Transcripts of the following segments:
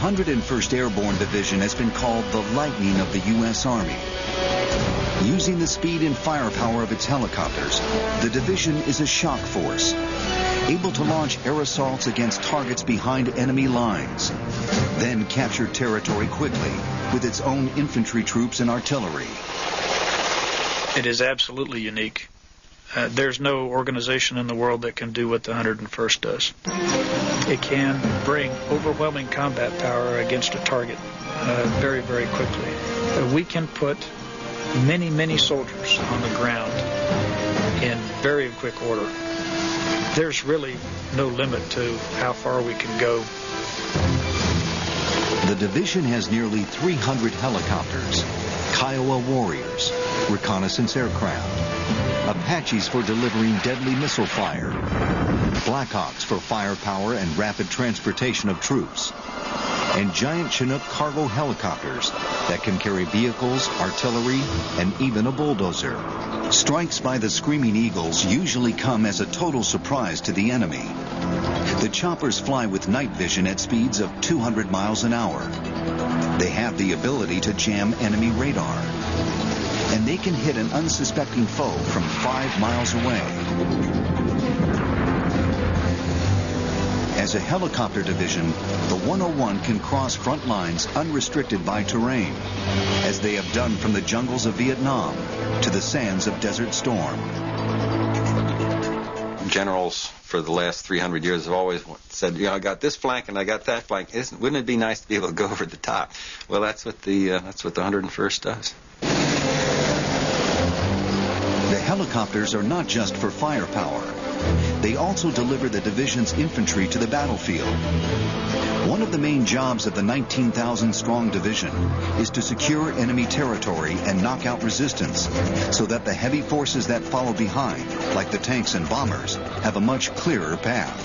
101st Airborne Division has been called the lightning of the U.S. Army. Using the speed and firepower of its helicopters, the division is a shock force, able to launch air assaults against targets behind enemy lines, then capture territory quickly with its own infantry troops and artillery. It is absolutely unique. There's no organization in the world that can do what the 101st does. It can bring overwhelming combat power against a target very, very quickly. We can put many, many soldiers on the ground in very quick order. There's really no limit to how far we can go. The division has nearly 300 helicopters, Kiowa Warriors, reconnaissance aircraft, Apaches for delivering deadly missile fire, Blackhawks for firepower and rapid transportation of troops, and giant Chinook cargo helicopters that can carry vehicles, artillery, and even a bulldozer. Strikes by the Screaming Eagles usually come as a total surprise to the enemy. The choppers fly with night vision at speeds of 200 miles an hour. They have the ability to jam enemy radar. And they can hit an unsuspecting foe from 5 miles away. As a helicopter division, the 101 can cross front lines unrestricted by terrain, as they have done from the jungles of Vietnam to the sands of Desert Storm. Generals for the last 300 years have always said, you know, I got this flank and I got that flank. Wouldn't it be nice to be able to go over the top? Well, that's what the 101st does. The helicopters are not just for firepower. They also deliver the division's infantry to the battlefield. One of the main jobs of the 19,000-strong division is to secure enemy territory and knock out resistance so that the heavy forces that follow behind, like the tanks and bombers, have a much clearer path.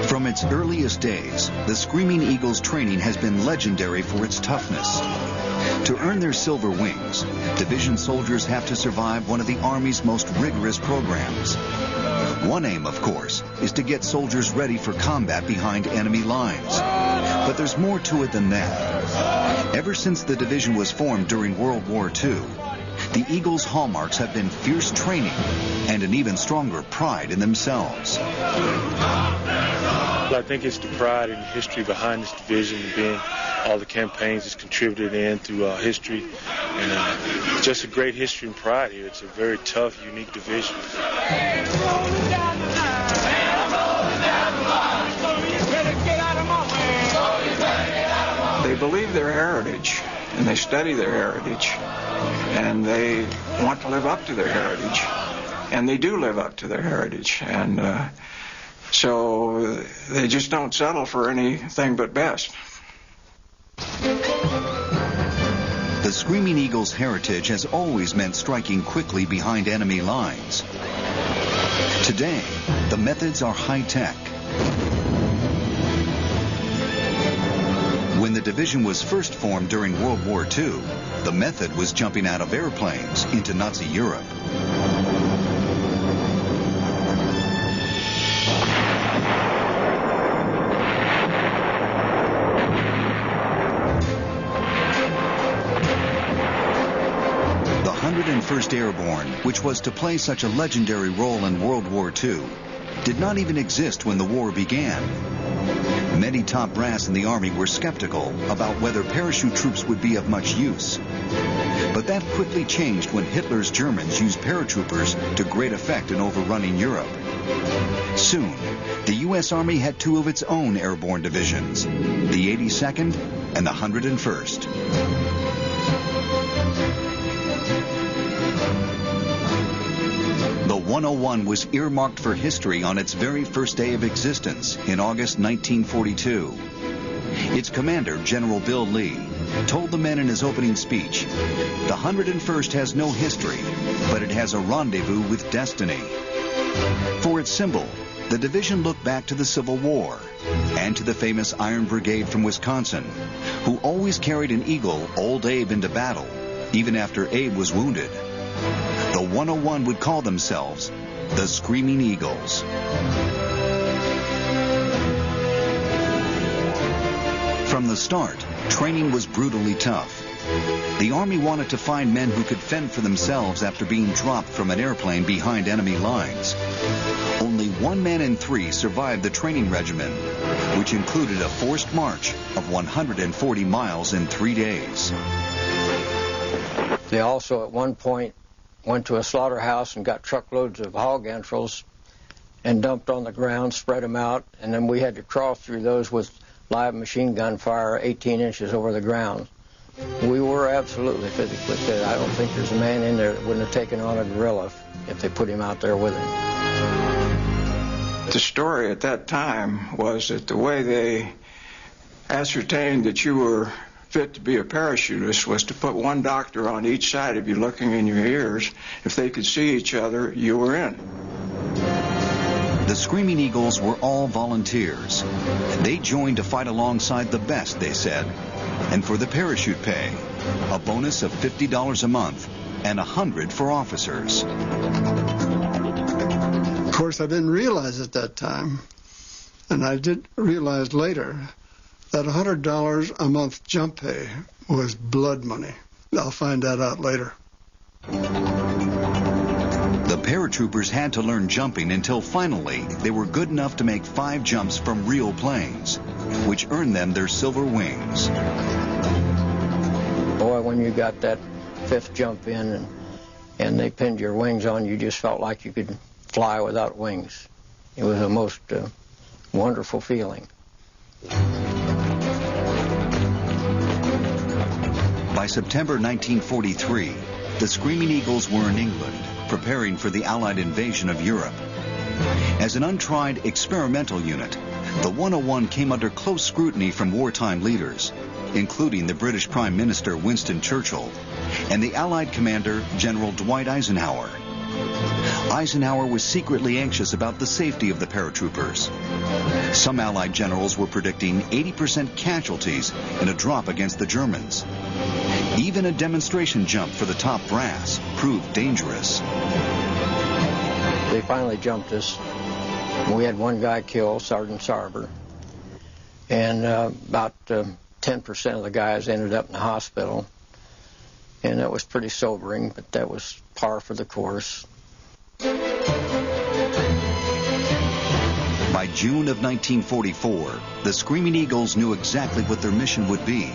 From its earliest days, the Screaming Eagles training has been legendary for its toughness. To earn their silver wings, division soldiers have to survive one of the Army's most rigorous programs. One aim, of course, is to get soldiers ready for combat behind enemy lines. But there's more to it than that. Ever since the division was formed during World War II, the Eagles' hallmarks have been fierce training and an even stronger pride in themselves. I think it's the pride and the history behind this division, being all the campaigns it's contributed in through history, and just a great history and pride here. It's a very tough, unique division. They believe their heritage, and they study their heritage, and they want to live up to their heritage, and they do live up to their heritage, and so they just don't settle for anything but best. The Screaming Eagles' heritage has always meant striking quickly behind enemy lines. Today, the methods are high-tech. When the division was first formed during World War II, the method was jumping out of airplanes into Nazi Europe. The 101st Airborne, which was to play such a legendary role in World War II, did not even exist when the war began. Many top brass in the Army were skeptical about whether parachute troops would be of much use. But that quickly changed when Hitler's Germans used paratroopers to great effect in overrunning Europe. Soon, the U.S. Army had two of its own airborne divisions, the 82nd and the 101st. The 101 was earmarked for history on its very first day of existence in August 1942. Its commander, General Bill Lee, told the men in his opening speech, "The 101st has no history, but it has a rendezvous with destiny." For its symbol, the division looked back to the Civil War and to the famous Iron Brigade from Wisconsin, who always carried an eagle, Old Abe, into battle, even after Abe was wounded. The 101 would call themselves the Screaming Eagles. From the start, training was brutally tough. The Army wanted to find men who could fend for themselves after being dropped from an airplane behind enemy lines. Only 1 man in 3 survived the training regimen, which included a forced march of 140 miles in 3 days. They also at one point went to a slaughterhouse and got truckloads of hog entrails and dumped on the ground, spread them out, and then we had to crawl through those with live machine gun fire 18 inches over the ground. We were absolutely physically fit. I don't think there's a man in there that wouldn't have taken on a gorilla if they put him out there with him. The story at that time was that the way they ascertained that you were fit to be a parachutist was to put one doctor on each side of you looking in your ears. If they could see each other, you were in. The Screaming Eagles were all volunteers. They joined to fight alongside the best, they said. And for the parachute pay, a bonus of $50 a month and $100 for officers. Of course, I didn't realize at that time, and I did realize later, that $100 a month jump pay was blood money. I'll find that out later. The paratroopers had to learn jumping until finally they were good enough to make 5 jumps from real planes, which earned them their silver wings. Boy, when you got that 5th jump in and they pinned your wings on, you just felt like you could fly without wings. It was a most wonderful feeling. By September 1943, the Screaming Eagles were in England, preparing for the Allied invasion of Europe. As an untried experimental unit, the 101 came under close scrutiny from wartime leaders, including the British Prime Minister Winston Churchill and the Allied commander General Dwight Eisenhower. Eisenhower was secretly anxious about the safety of the paratroopers. Some Allied generals were predicting 80% casualties in a drop against the Germans. Even a demonstration jump for the top brass proved dangerous. They finally jumped us. We had one guy killed, Sergeant Sarber, and about 10% of the guys ended up in the hospital. And that was pretty sobering, but that was par for the course. By June of 1944, the Screaming Eagles knew exactly what their mission would be.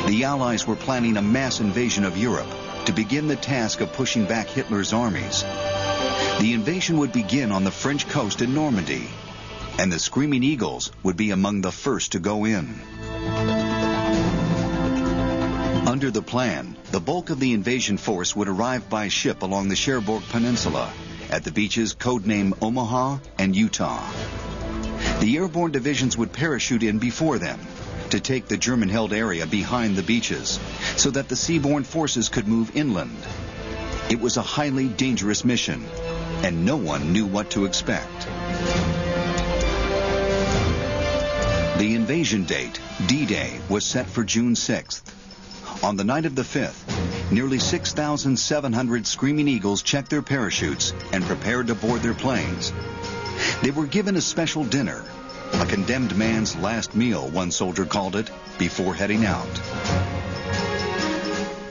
The Allies were planning a mass invasion of Europe to begin the task of pushing back Hitler's armies. The invasion would begin on the French coast in Normandy, and the Screaming Eagles would be among the first to go in. Under the plan, the bulk of the invasion force would arrive by ship along the Cherbourg Peninsula at the beaches codenamed Omaha and Utah. The airborne divisions would parachute in before them to take the German-held area behind the beaches so that the seaborne forces could move inland. It was a highly dangerous mission, and no one knew what to expect. The invasion date, D-Day, was set for June 6th. On the night of the 5th, nearly 6,700 Screaming Eagles checked their parachutes and prepared to board their planes. They were given a special dinner, a condemned man's last meal, one soldier called it, before heading out.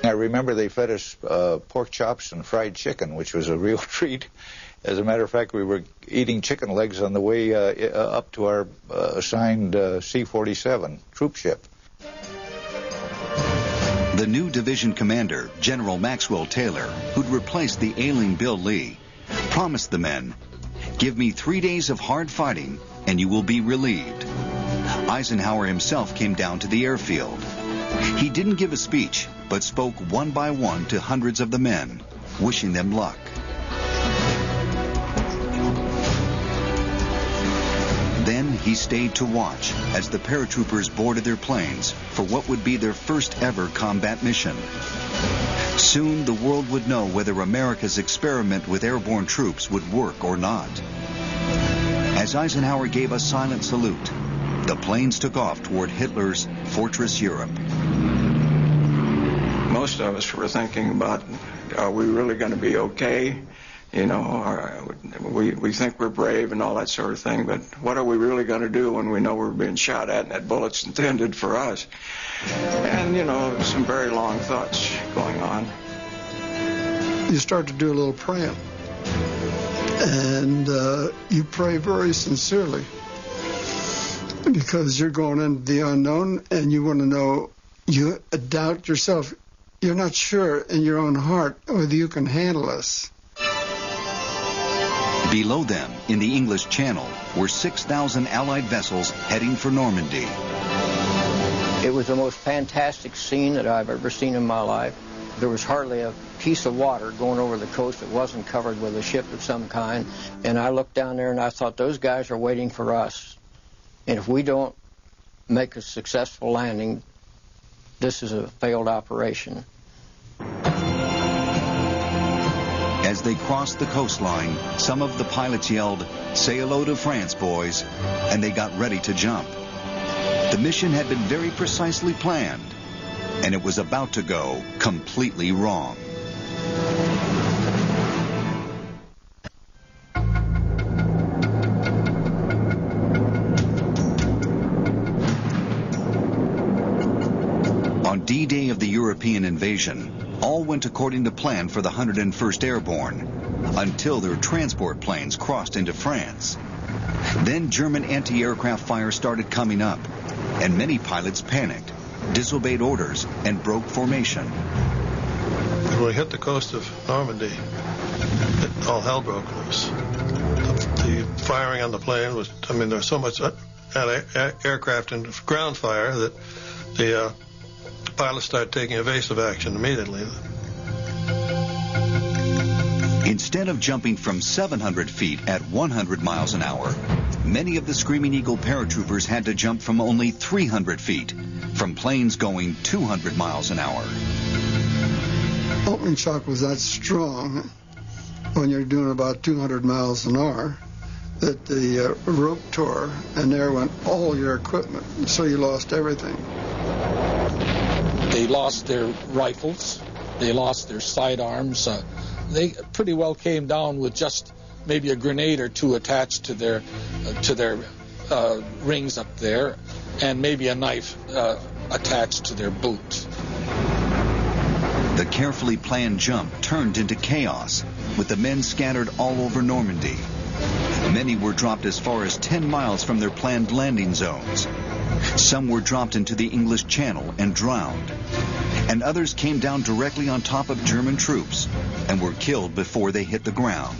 I remember they fed us pork chops and fried chicken, which was a real treat. As a matter of fact, we were eating chicken legs on the way up to our assigned C-47 troop ship. The new division commander, General Maxwell Taylor, who'd replaced the ailing Bill Lee, promised the men, "Give me 3 days of hard fighting and you will be relieved." Eisenhower himself came down to the airfield. He didn't give a speech, but spoke one by one to hundreds of the men, wishing them luck. Then he stayed to watch as the paratroopers boarded their planes for what would be their first ever combat mission. Soon the world would know whether America's experiment with airborne troops would work or not. As Eisenhower gave a silent salute, the planes took off toward Hitler's Fortress Europe. Most of us were thinking about, are we really going to be okay? You know, we think we're brave and all that sort of thing, but what are we really going to do when we know we're being shot at and that bullet's intended for us? And, you know, some very long thoughts going on. You start to do a little praying, and you pray very sincerely because you're going into the unknown and you want to know, you doubt yourself. You're not sure in your own heart whether you can handle us. Below them, in the English Channel, were 6,000 Allied vessels heading for Normandy. It was the most fantastic scene that I've ever seen in my life. There was hardly a piece of water going over the coast that wasn't covered with a ship of some kind. And I looked down there and I thought, those guys are waiting for us. And if we don't make a successful landing, this is a failed operation. As they crossed the coastline, some of the pilots yelled, "Say hello to France, boys," and they got ready to jump. The mission had been very precisely planned, and it was about to go completely wrong. On D-Day of the European invasion, all went according to plan for the 101st Airborne, until their transport planes crossed into France. Then German anti-aircraft fire started coming up, and many pilots panicked, disobeyed orders, and broke formation. When we hit the coast of Normandy, all hell broke loose. The firing on the plane was, I mean, there was so much aircraft and ground fire that the pilots started taking evasive action immediately. Instead of jumping from 700 feet at 100 miles an hour, many of the Screaming Eagle paratroopers had to jump from only 300 feet, from planes going 200 miles an hour. Opening shock was that strong when you're doing about 200 miles an hour that the rope tore and there went all your equipment, so you lost everything. They lost their rifles, they lost their sidearms. They pretty well came down with just maybe a grenade or two attached to their rings up there, and maybe a knife attached to their boot. The carefully planned jump turned into chaos, with the men scattered all over Normandy. Many were dropped as far as 10 miles from their planned landing zones. Some were dropped into the English Channel and drowned, and others came down directly on top of German troops and were killed before they hit the ground.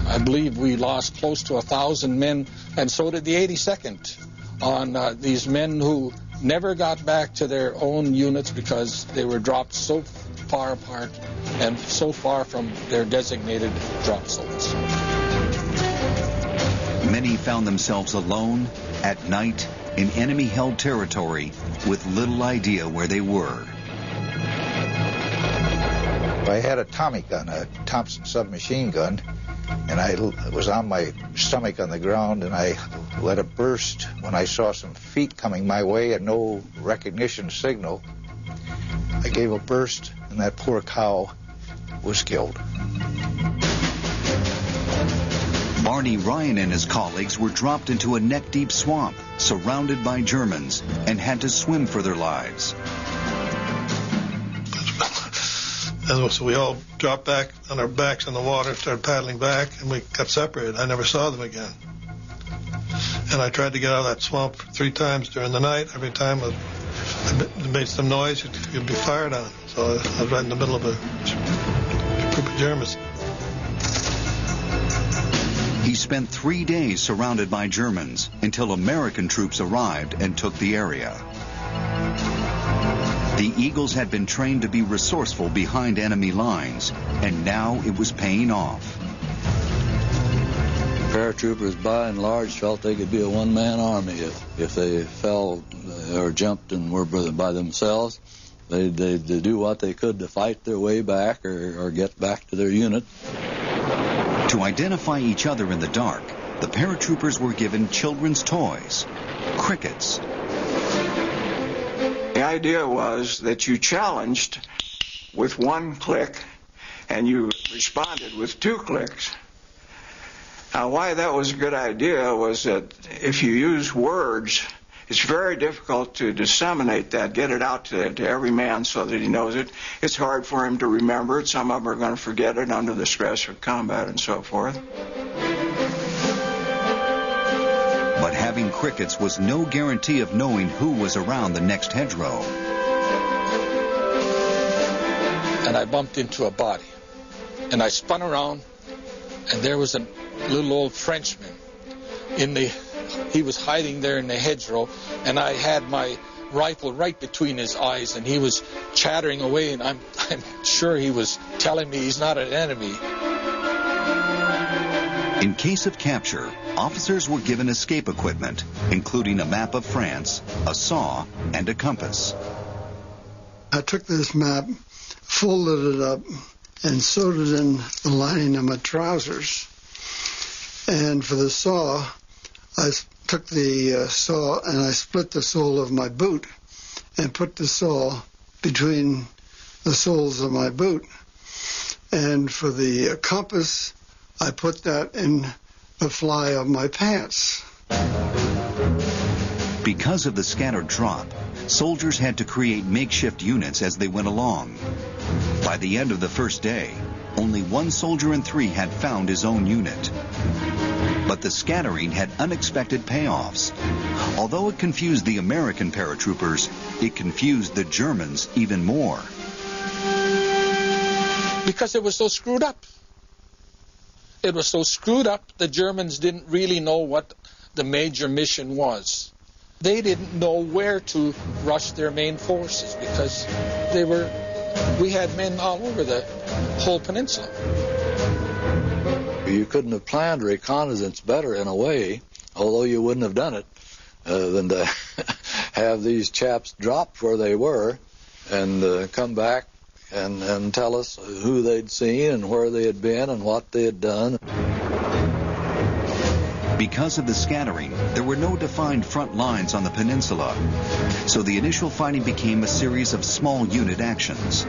I believe we lost close to 1,000 men, and so did the 82nd, on these men who never got back to their own units because they were dropped so far apart and so far from their designated drop zones. Many found themselves alone, at night, in enemy-held territory, with little idea where they were. I had a Tommy gun, a Thompson submachine gun, and I was on my stomach on the ground, and I let it burst when I saw some feet coming my way and no recognition signal. I gave a burst, and that poor cow was killed. Barney Ryan and his colleagues were dropped into a neck-deep swamp, surrounded by Germans, and had to swim for their lives. And so we all dropped back on our backs in the water, started paddling back, and we got separated. I never saw them again. And I tried to get out of that swamp 3 times during the night. Every time it made some noise, you'd be fired on. So I was right in the middle of a group of Germans. He spent 3 days surrounded by Germans until American troops arrived and took the area. The Eagles had been trained to be resourceful behind enemy lines, and now it was paying off. Paratroopers, by and large, felt they could be a one-man army. If they fell or jumped and were by themselves, they'd do what they could to fight their way back or get back to their unit. To identify each other in the dark, the paratroopers were given children's toys, crickets. The idea was that you challenged with one click and you responded with 2 clicks. Now, why that was a good idea was that if you use words, it's very difficult to disseminate that, get it out to every man so that he knows it. It's hard for him to remember it. Some of them are going to forget it under the stress of combat and so forth. But having crickets was no guarantee of knowing who was around the next hedgerow. And I bumped into a body. And I spun around, and there was a little old Frenchman he was hiding there in the hedgerow, and I had my rifle right between his eyes, and he was chattering away, and I'm sure he was telling me he's not an enemy. In case of capture, officers were given escape equipment, including a map of France, a saw, and a compass. I took this map, folded it up, and sewed it in the lining of my trousers. And for the saw, I took the saw and I split the sole of my boot and put the saw between the soles of my boot. And for the compass, I put that in the fly of my pants. Because of the scattered drop, soldiers had to create makeshift units as they went along. By the end of the first day, only 1 soldier in 3 had found his own unit. But the scattering had unexpected payoffs. Although it confused the American paratroopers, it confused the Germans even more. Because it was so screwed up. It was so screwed up, the Germans didn't really know what the major mission was. They didn't know where to rush their main forces because we had men all over the whole peninsula. You couldn't have planned reconnaissance better in a way, although you wouldn't have done it, than to have these chaps drop where they were and come back and tell us who they'd seen and where they had been and what they had done. Because of the scattering, there were no defined front lines on the peninsula, so the initial fighting became a series of small unit actions.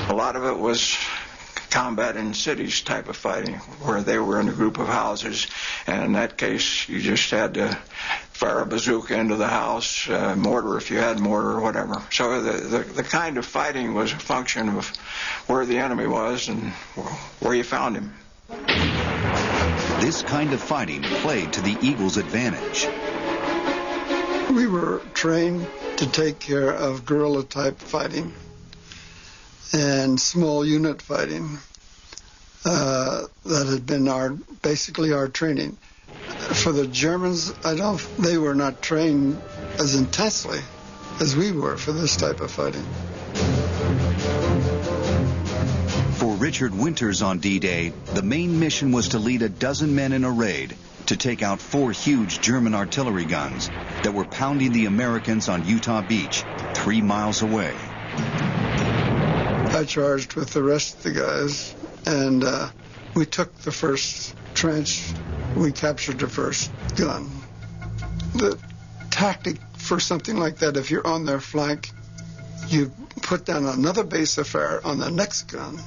A lot of it was combat in cities type of fighting, where they were in a group of houses, and in that case you just had to fire a bazooka into the house, mortar if you had mortar or whatever. So the kind of fighting was a function of where the enemy was and where you found him. This kind of fighting played to the Eagles' advantage. We were trained to take care of guerrilla-type fighting and small unit fighting. That had been basically our training. For the Germans, they were not trained as intensely as we were for this type of fighting. For Richard Winters on D-Day, the main mission was to lead a dozen men in a raid to take out 4 huge German artillery guns that were pounding the Americans on Utah Beach, 3 miles away. I charged with the rest of the guys, and we took the first trench. We captured the first gun. The tactic for something like that, if you're on their flank, you put down another base of fire on the next gun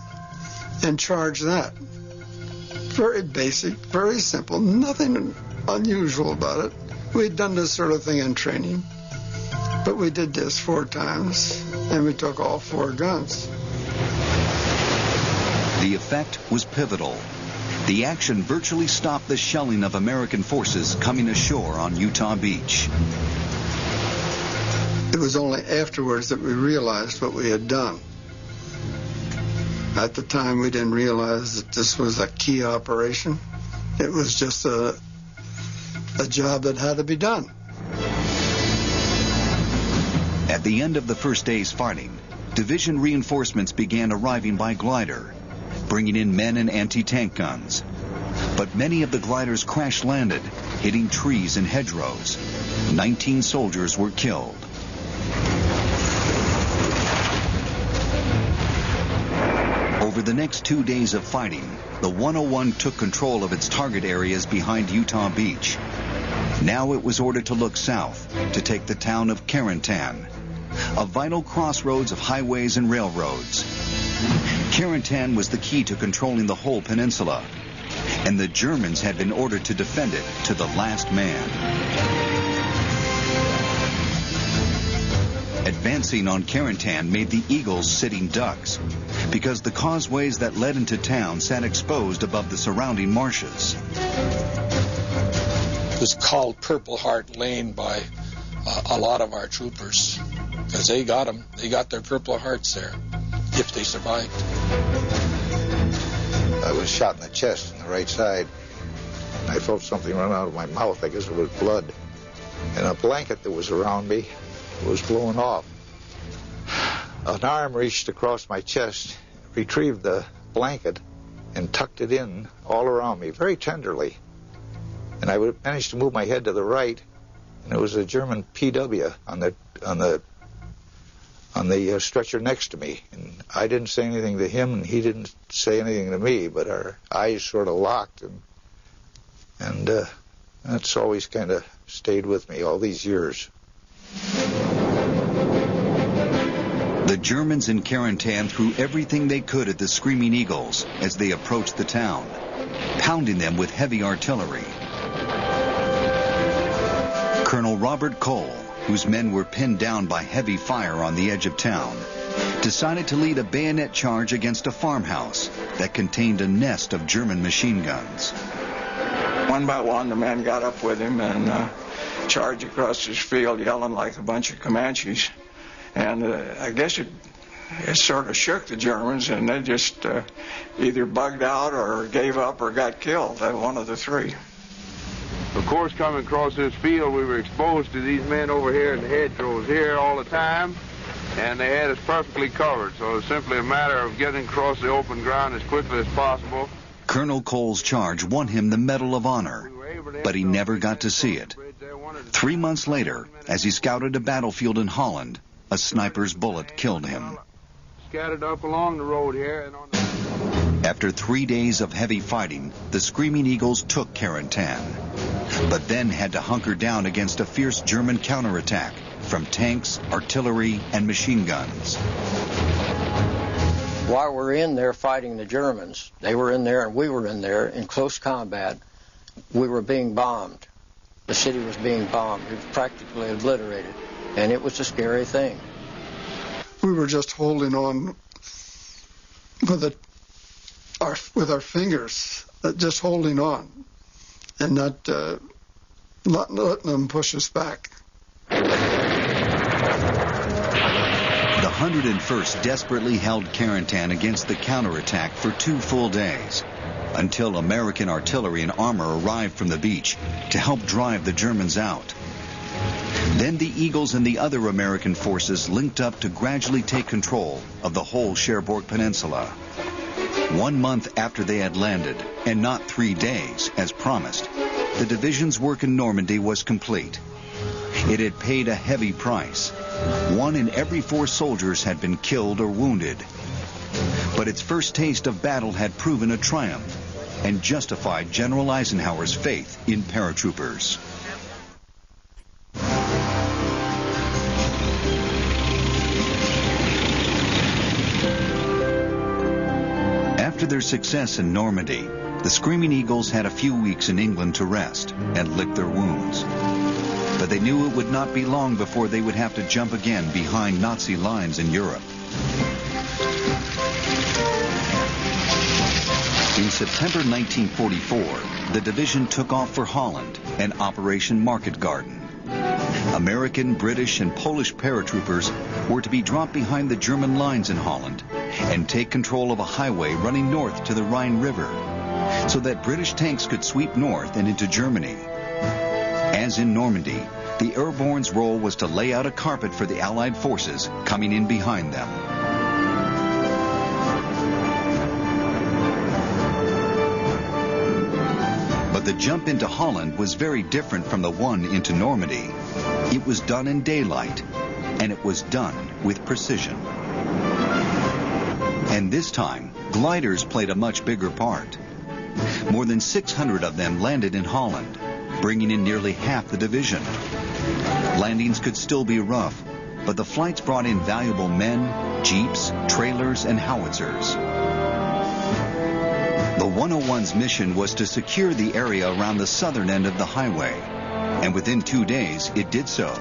and charge that. Very basic, very simple, nothing unusual about it. We'd done this sort of thing in training, but we did this 4 times, and we took all 4 guns. The effect was pivotal. The action virtually stopped the shelling of American forces coming ashore on Utah Beach. It was only afterwards that we realized what we had done. At the time, we didn't realize that this was a key operation. It was just a job that had to be done. At the end of the first day's fighting, division reinforcements began arriving by glider, bringing in men and anti-tank guns. But many of the gliders crash-landed, hitting trees and hedgerows. 19 soldiers were killed. Over the next 2 days of fighting, the 101 took control of its target areas behind Utah Beach. Now it was ordered to look south to take the town of Carentan, a vital crossroads of highways and railroads. Carentan was the key to controlling the whole peninsula, and the Germans had been ordered to defend it to the last man. Advancing on Carentan made the Eagles sitting ducks, because the causeways that led into town sat exposed above the surrounding marshes. It was called Purple Heart Lane by a lot of our troopers, because they got them. They got their Purple Hearts there, if they survived. I was shot in the chest on the right side. I felt something run out of my mouth. I guess it was blood. And a blanket that was around me was blown off. An arm reached across my chest, retrieved the blanket, and tucked it in all around me, very tenderly. And I managed to move my head to the right, and it was a German PW on the stretcher next to me. And I didn't say anything to him, and he didn't say anything to me, but our eyes sort of locked, and that's always kind of stayed with me all these years. The Germans in Carentan threw everything they could at the Screaming Eagles as they approached the town, pounding them with heavy artillery. Colonel Robert Cole, whose men were pinned down by heavy fire on the edge of town, decided to lead a bayonet charge against a farmhouse that contained a nest of German machine guns. One by one, the men got up with him and charged across his field, yelling like a bunch of Comanches. And I guess it sort of shook the Germans, and they just either bugged out or gave up or got killed, one of the three. Of course, coming across this field, we were exposed to these men over here in the hedgerows here all the time, and they had us perfectly covered, so it was simply a matter of getting across the open ground as quickly as possible. Colonel Cole's charge won him the Medal of Honor, but he never got to see it. 3 months later, as he scouted a battlefield in Holland, a sniper's bullet killed him. Scattered up along the road here. And on the... After 3 days of heavy fighting, the Screaming Eagles took Carentan, but then had to hunker down against a fierce German counterattack from tanks, artillery, and machine guns. While we're in there fighting the Germans, they were in there and we were in there in close combat. We were being bombed. The city was being bombed. It was practically obliterated. And it was a scary thing. We were just holding on with our fingers, just holding on, and not letting them push us back. The 101st desperately held Carentan against the counterattack for 2 full days, until American artillery and armor arrived from the beach to help drive the Germans out. Then the Eagles and the other American forces linked up to gradually take control of the whole Cherbourg Peninsula. 1 month after they had landed, and not 3 days, as promised, the division's work in Normandy was complete. It had paid a heavy price. 1 in every 4 soldiers had been killed or wounded. But its first taste of battle had proven a triumph and justified General Eisenhower's faith in paratroopers. After their success in Normandy, the Screaming Eagles had a few weeks in England to rest and lick their wounds. But they knew it would not be long before they would have to jump again behind Nazi lines in Europe. In September 1944, the division took off for Holland and Operation Market Garden. American, British, and Polish paratroopers were to be dropped behind the German lines in Holland and take control of a highway running north to the Rhine River, so that British tanks could sweep north and into Germany. As in Normandy, the Airborne's role was to lay out a carpet for the Allied forces coming in behind them. But the jump into Holland was very different from the one into Normandy. It was done in daylight, and it was done with precision. And this time, gliders played a much bigger part. More than 600 of them landed in Holland, bringing in nearly half the division. Landings could still be rough, but the flights brought in valuable men, jeeps, trailers, and howitzers. The 101's mission was to secure the area around the southern end of the highway, and within 2 days it did so.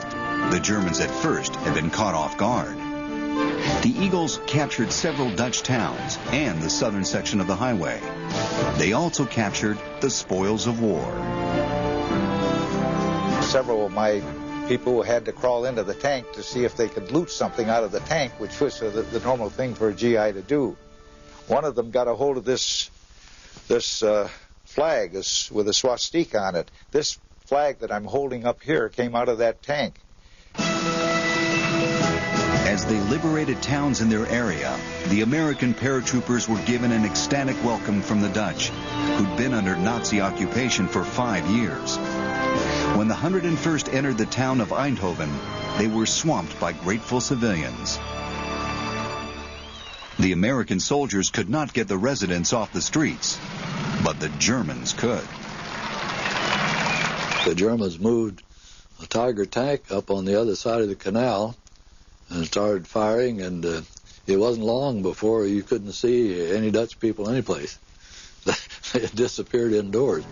The Germans at first had been caught off guard. The Eagles captured several Dutch towns and the southern section of the highway. They also captured the spoils of war. Several of my people had to crawl into the tank to see if they could loot something out of the tank, which was the normal thing for a GI to do. One of them got a hold of this flag with a swastika on it. This flag that I'm holding up here came out of that tank. As they liberated towns in their area, the American paratroopers were given an ecstatic welcome from the Dutch, who'd been under Nazi occupation for 5 years. When the 101st entered the town of Eindhoven, they were swamped by grateful civilians. The American soldiers could not get the residents off the streets, but the Germans could. The Germans moved a Tiger tank up on the other side of the canal and started firing, and it wasn't long before you couldn't see any Dutch people anyplace. They had disappeared indoors.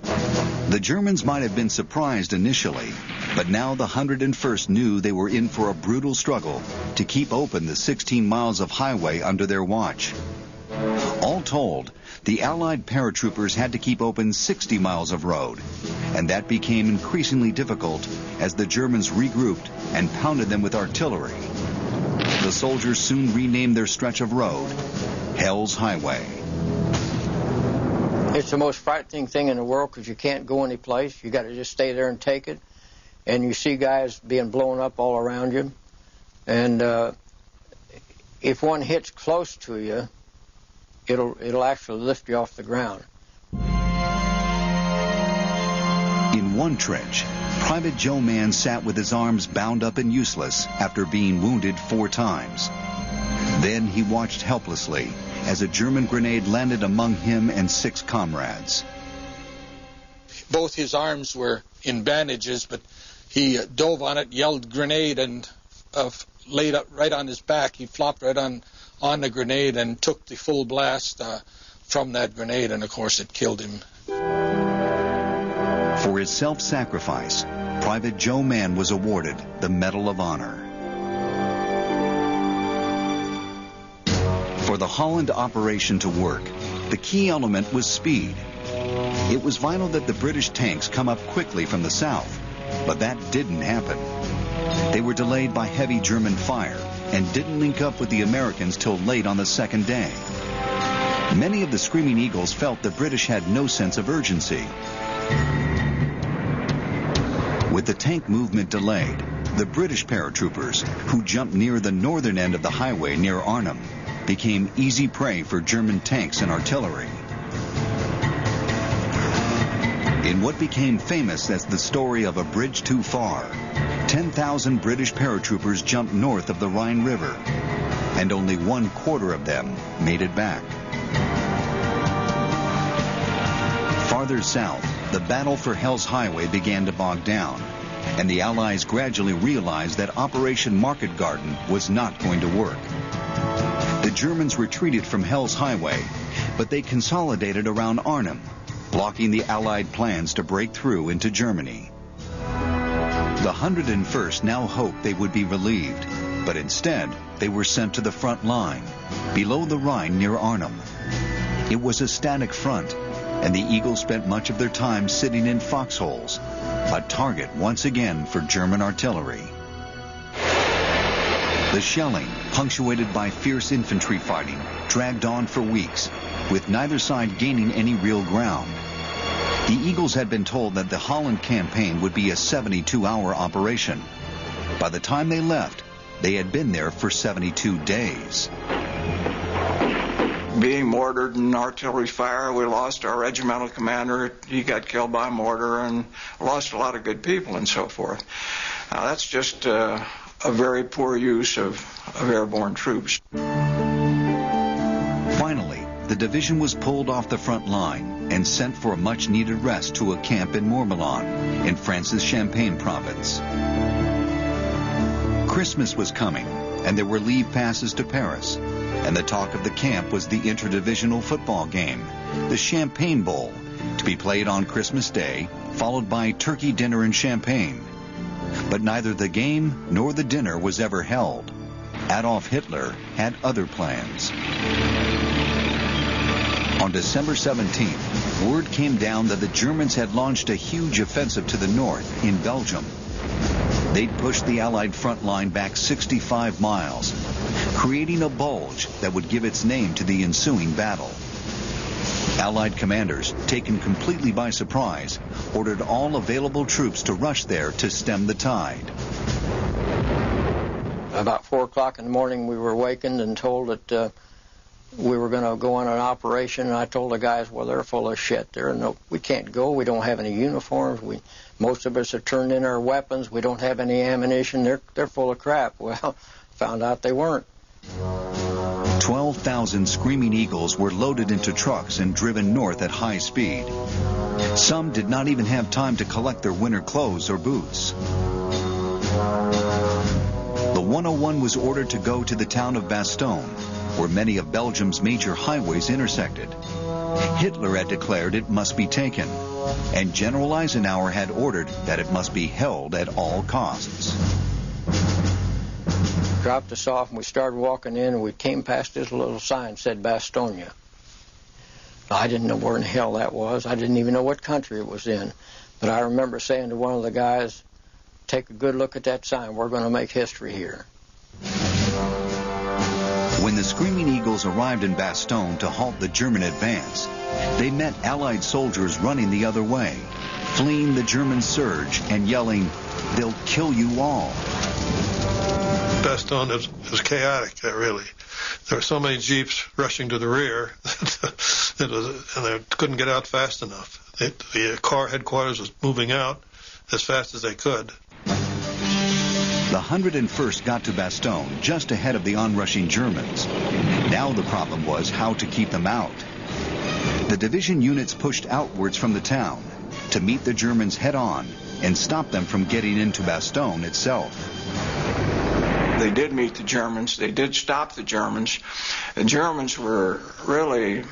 The Germans might have been surprised initially, but now the 101st knew they were in for a brutal struggle to keep open the 16 miles of highway under their watch. All told, the Allied paratroopers had to keep open 60 miles of road, and that became increasingly difficult as the Germans regrouped and pounded them with artillery. The soldiers soon renamed their stretch of road Hell's Highway. It's the most frightening thing in the world because you can't go any place. You got to just stay there and take it. And you see guys being blown up all around you. And if one hits close to you, it'll actually lift you off the ground. In one trench, Private Joe Mann sat with his arms bound up and useless after being wounded 4 times. Then he watched helplessly as a German grenade landed among him and 6 comrades. Both his arms were in bandages, but he dove on it, yelled grenade, and laid up right on his back. He flopped right on the grenade and took the full blast from that grenade, and of course it killed him. For his self-sacrifice, Private Joe Mann was awarded the Medal of Honor. For the Holland operation to work, the key element was speed. It was vital that the British tanks come up quickly from the south, but that didn't happen. They were delayed by heavy German fire and didn't link up with the Americans till late on the second day. Many of the Screaming Eagles felt the British had no sense of urgency. With the tank movement delayed, the British paratroopers, who jumped near the northern end of the highway near Arnhem, became easy prey for German tanks and artillery. In what became famous as the story of a bridge too far, 10,000 British paratroopers jumped north of the Rhine River, and only 1/4 of them made it back. Farther south, the battle for Hell's Highway began to bog down, and the Allies gradually realized that Operation Market Garden was not going to work. The Germans retreated from Hell's Highway, but they consolidated around Arnhem, blocking the Allied plans to break through into Germany. The 101st now hoped they would be relieved, but instead they were sent to the front line, below the Rhine near Arnhem. It was a static front, and the Eagles spent much of their time sitting in foxholes, a target once again for German artillery. The shelling, punctuated by fierce infantry fighting, dragged on for weeks, with neither side gaining any real ground. The Eagles had been told that the Holland campaign would be a 72-hour operation. By the time they left, they had been there for 72 days. Being mortared and artillery fire, we lost our regimental commander. He got killed by mortar, and lost a lot of good people and so forth. That's just a very poor use of airborne troops. Finally, the division was pulled off the front line and sent for a much-needed rest to a camp in Mourmelon in France's Champagne province. Christmas was coming, and there were leave passes to Paris. And the talk of the camp was the interdivisional football game, the Champagne Bowl, to be played on Christmas Day, followed by turkey dinner and champagne. But neither the game nor the dinner was ever held. Adolf Hitler had other plans. On December 17th, word came down that the Germans had launched a huge offensive to the north in Belgium. They'd pushed the Allied front line back 65 miles, creating a bulge that would give its name to the ensuing battle. Allied commanders, taken completely by surprise, ordered all available troops to rush there to stem the tide. About 4 o'clock in the morning, we were awakened and told that we were going to go on an operation, and I told the guys, well, they're full of shit. We can't go. We don't have any uniforms. Most of us have turned in our weapons. We don't have any ammunition. They're full of crap. Well, found out they weren't. 12,000 Screaming Eagles were loaded into trucks and driven north at high speed. Some did not even have time to collect their winter clothes or boots. The 101 was ordered to go to the town of Bastogne, where many of Belgium's major highways intersected. Hitler had declared it must be taken, and General Eisenhower had ordered that it must be held at all costs. Dropped us off, and we started walking in, and we came past this little sign that said Bastogne. I didn't know where in the hell that was. I didn't even know what country it was in. But I remember saying to one of the guys, take a good look at that sign. We're going to make history here. When the Screaming Eagles arrived in Bastogne to halt the German advance, they met Allied soldiers running the other way, fleeing the German surge and yelling, "They'll kill you all." Bastogne is chaotic, really. There were so many jeeps rushing to the rear, and they couldn't get out fast enough. The car headquarters was moving out as fast as they could. The 101st got to Bastogne just ahead of the onrushing Germans. Now the problem was how to keep them out. The division units pushed outwards from the town to meet the Germans head-on and stop them from getting into Bastogne itself. They did meet the Germans. They did stop the Germans. The Germans were really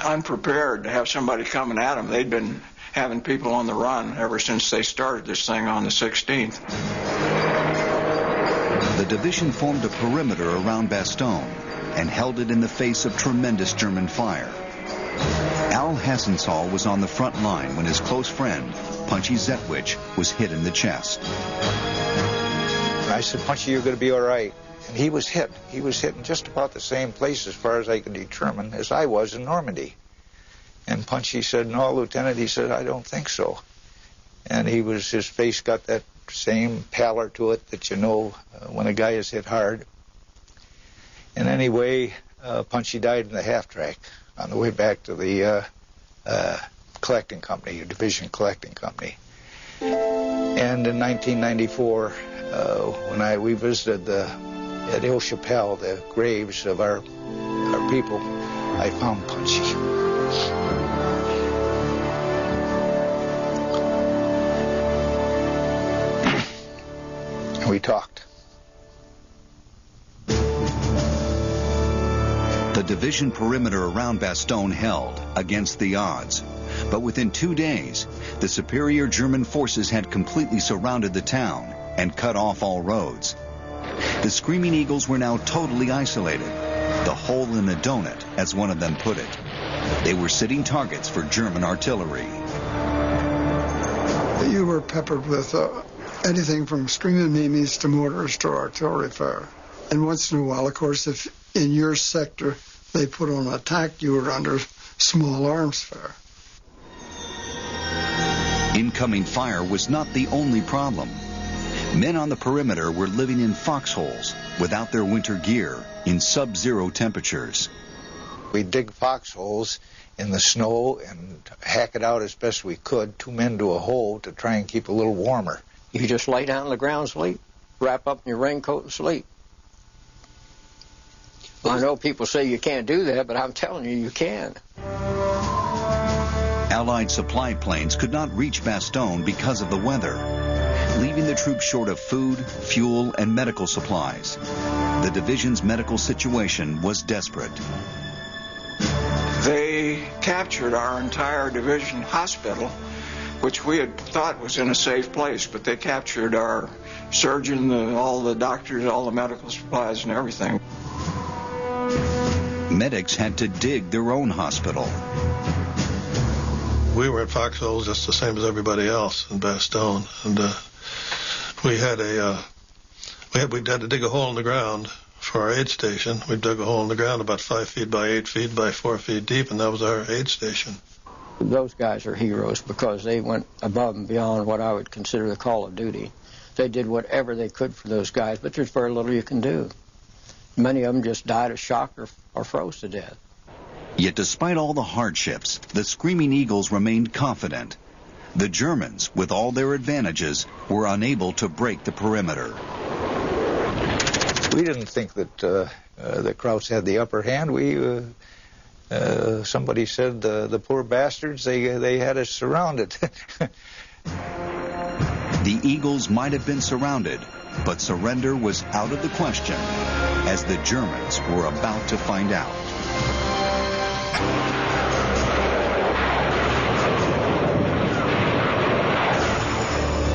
unprepared to have somebody coming at them. They'd been having people on the run ever since they started this thing on the 16th. The division formed a perimeter around Bastogne and held it in the face of tremendous German fire. Al Hassensahl was on the front line when his close friend, Punchy Zetwich, was hit in the chest. I said, Punchy, you're going to be all right. And he was hit. He was hit in just about the same place, as far as I could determine, as I was in Normandy. And Punchy said, no, Lieutenant, he said, I don't think so. And his face got that same pallor to it that you know when a guy is hit hard. And anyway, Punchy died in the half-track on the way back to the collecting company, division collecting company. And in 1994, when we visited at Ile Chapelle, the graves of our people, I found Punchy. We talked. The division perimeter around Bastogne held against the odds. But within 2 days, the superior German forces had completely surrounded the town and cut off all roads. The Screaming Eagles were now totally isolated, the hole in a donut, as one of them put it. They were sitting targets for German artillery. You were peppered with anything from screaming Mimis to mortars to artillery fire. And once in a while, of course, if in your sector they put on an attack, you were under small arms fire. Incoming fire was not the only problem. Men on the perimeter were living in foxholes without their winter gear in sub-zero temperatures. We'd dig foxholes in the snow and hack it out as best we could, 2 men to a hole, to try and keep a little warmer. You just lay down on the ground and sleep. Wrap up in your raincoat and sleep. I know people say you can't do that, but I'm telling you, you can. Allied supply planes could not reach Bastogne because of the weather. leaving the troops short of food, fuel, and medical supplies. The division's medical situation was desperate. They captured our entire division hospital, which we had thought was in a safe place, but they captured our surgeon, all the doctors, all the medical supplies and everything. Medics had to dig their own hospital. We were at foxholes just the same as everybody else in Bastogne, and we had to dig a hole in the ground for our aid station. We dug a hole in the ground about 5 feet by 8 feet by 4 feet deep, and that was our aid station. Those guys are heroes because they went above and beyond what I would consider the call of duty. They did whatever they could for those guys, but there's very little you can do. Many of them just died of shock or froze to death. Yet despite all the hardships, the Screaming Eagles remained confident. The Germans, with all their advantages, were unable to break the perimeter. We didn't think that the Krauts had the upper hand. Somebody said the poor bastards, they had us surrounded. The Eagles might have been surrounded, but surrender was out of the question, as the Germans were about to find out.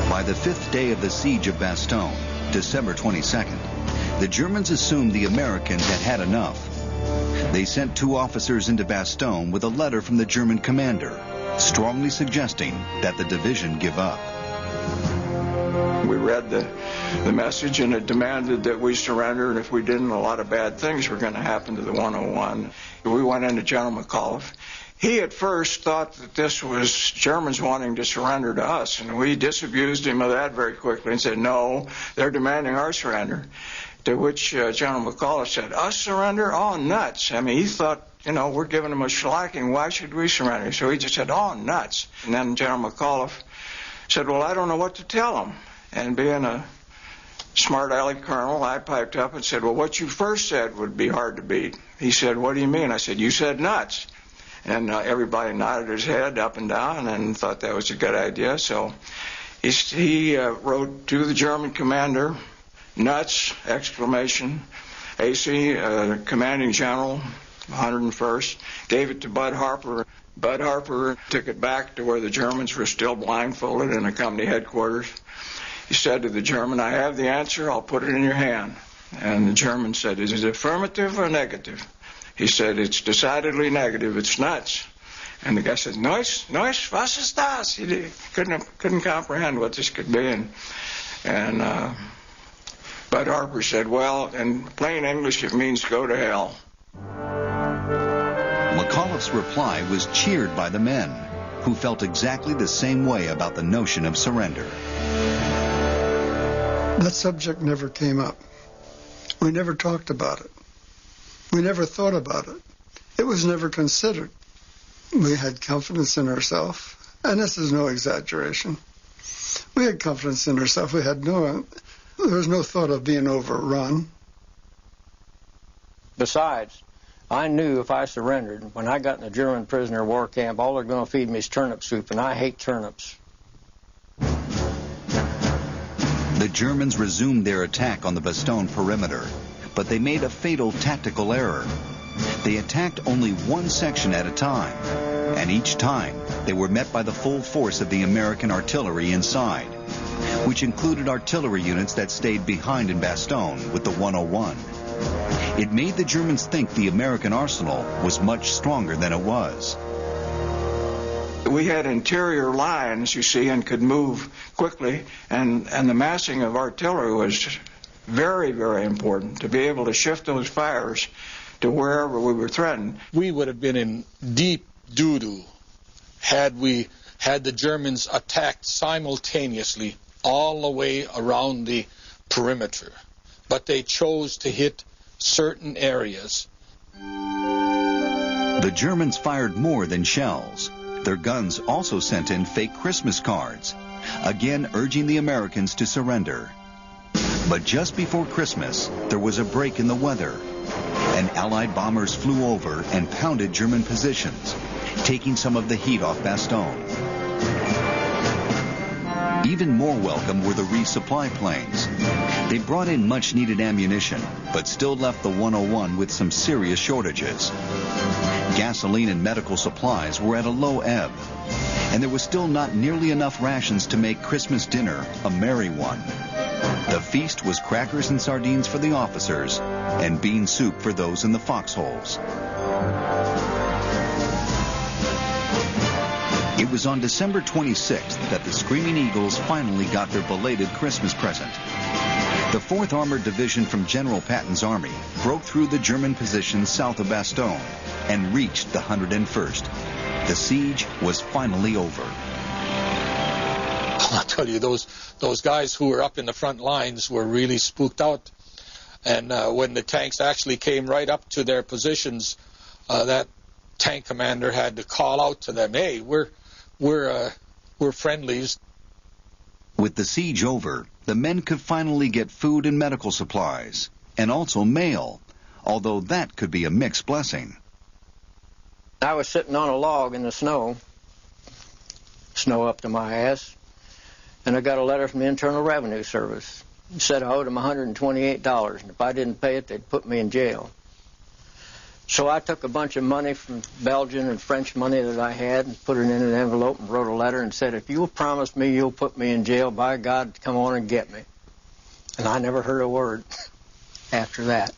By the 5th day of the siege of Bastogne, December 22nd, the Germans assumed the Americans had had enough. They sent 2 officers into Bastogne with a letter from the German commander, strongly suggesting that the division give up. We read the message, and it demanded that we surrender, and if we didn't, a lot of bad things were going to happen to the 101. We went into General McAuliffe. He at first thought that this was Germans wanting to surrender to us, and we disabused him of that very quickly and said, no, they're demanding our surrender. To which General McAuliffe said, us surrender? Oh, nuts. I mean, he thought, we're giving them a shellacking. Why should we surrender? So he just said, oh, nuts. And then General McAuliffe said, well, I don't know what to tell them. And being a smart-aleck colonel, I piped up and said, well, what you first said would be hard to beat. He said, what do you mean? I said, you said nuts. And everybody nodded his head up and down and thought that was a good idea. So he wrote to the German commander, nuts, exclamation. AC, commanding general, 101st, gave it to Bud Harper. Bud Harper took it back to where the Germans were still blindfolded in the company headquarters. He said to the German, I have the answer, I'll put it in your hand. And the German said, is it affirmative or negative? He said, it's decidedly negative, it's nuts. And the guy said, Neuss, was ist das? He couldn't comprehend what this could be. And Bud Harper said, well, in plain English, it means go to hell. McAuliffe's reply was cheered by the men, who felt exactly the same way about the notion of surrender. That subject never came up. We never talked about it. We never thought about it. It was never considered. We had confidence in ourselves, and this is no exaggeration. We had confidence in ourselves. There was no thought of being overrun. Besides, I knew if I surrendered, when I got in the German prisoner of war camp, all they're going to feed me is turnip soup, and I hate turnips. The Germans resumed their attack on the Bastogne perimeter, but they made a fatal tactical error. They attacked only one section at a time, and each time they were met by the full force of the American artillery inside, which included artillery units that stayed behind in Bastogne with the 101. It made the Germans think the American arsenal was much stronger than it was. We had interior lines, you see, and could move quickly, and the massing of artillery was very, very important to be able to shift those fires to wherever we were threatened. We would have been in deep doo-doo had the Germans attacked simultaneously all the way around the perimeter. But they chose to hit certain areas. The Germans fired more than shells. Their guns also sent in fake Christmas cards, again urging the Americans to surrender. But just before Christmas, there was a break in the weather, and Allied bombers flew over and pounded German positions, taking some of the heat off Bastogne. Even more welcome were the resupply planes. They brought in much-needed ammunition, but still left the 101 with some serious shortages. Gasoline and medical supplies were at a low ebb, and there was still not nearly enough rations to make Christmas dinner a merry one. The feast was crackers and sardines for the officers and bean soup for those in the foxholes. It was on December 26th that the Screaming Eagles finally got their belated Christmas present. The 4th Armored Division from General Patton's army broke through the German positions south of Bastogne and reached the 101st. The siege was finally over. I'll tell you, those guys who were up in the front lines were really spooked out. And when the tanks actually came right up to their positions, that tank commander had to call out to them, "Hey, we're friendlies." With the siege over, the men could finally get food and medical supplies, and also mail, although that could be a mixed blessing. I was sitting on a log in the snow up to my ass, and I got a letter from the Internal Revenue Service. It said I owed them $128, and if I didn't pay it, they'd put me in jail. So I took a bunch of money from Belgian and French money that I had and put it in an envelope and wrote a letter and said, "If you'll promise me you'll put me in jail, by God, come on and get me." And I never heard a word after that.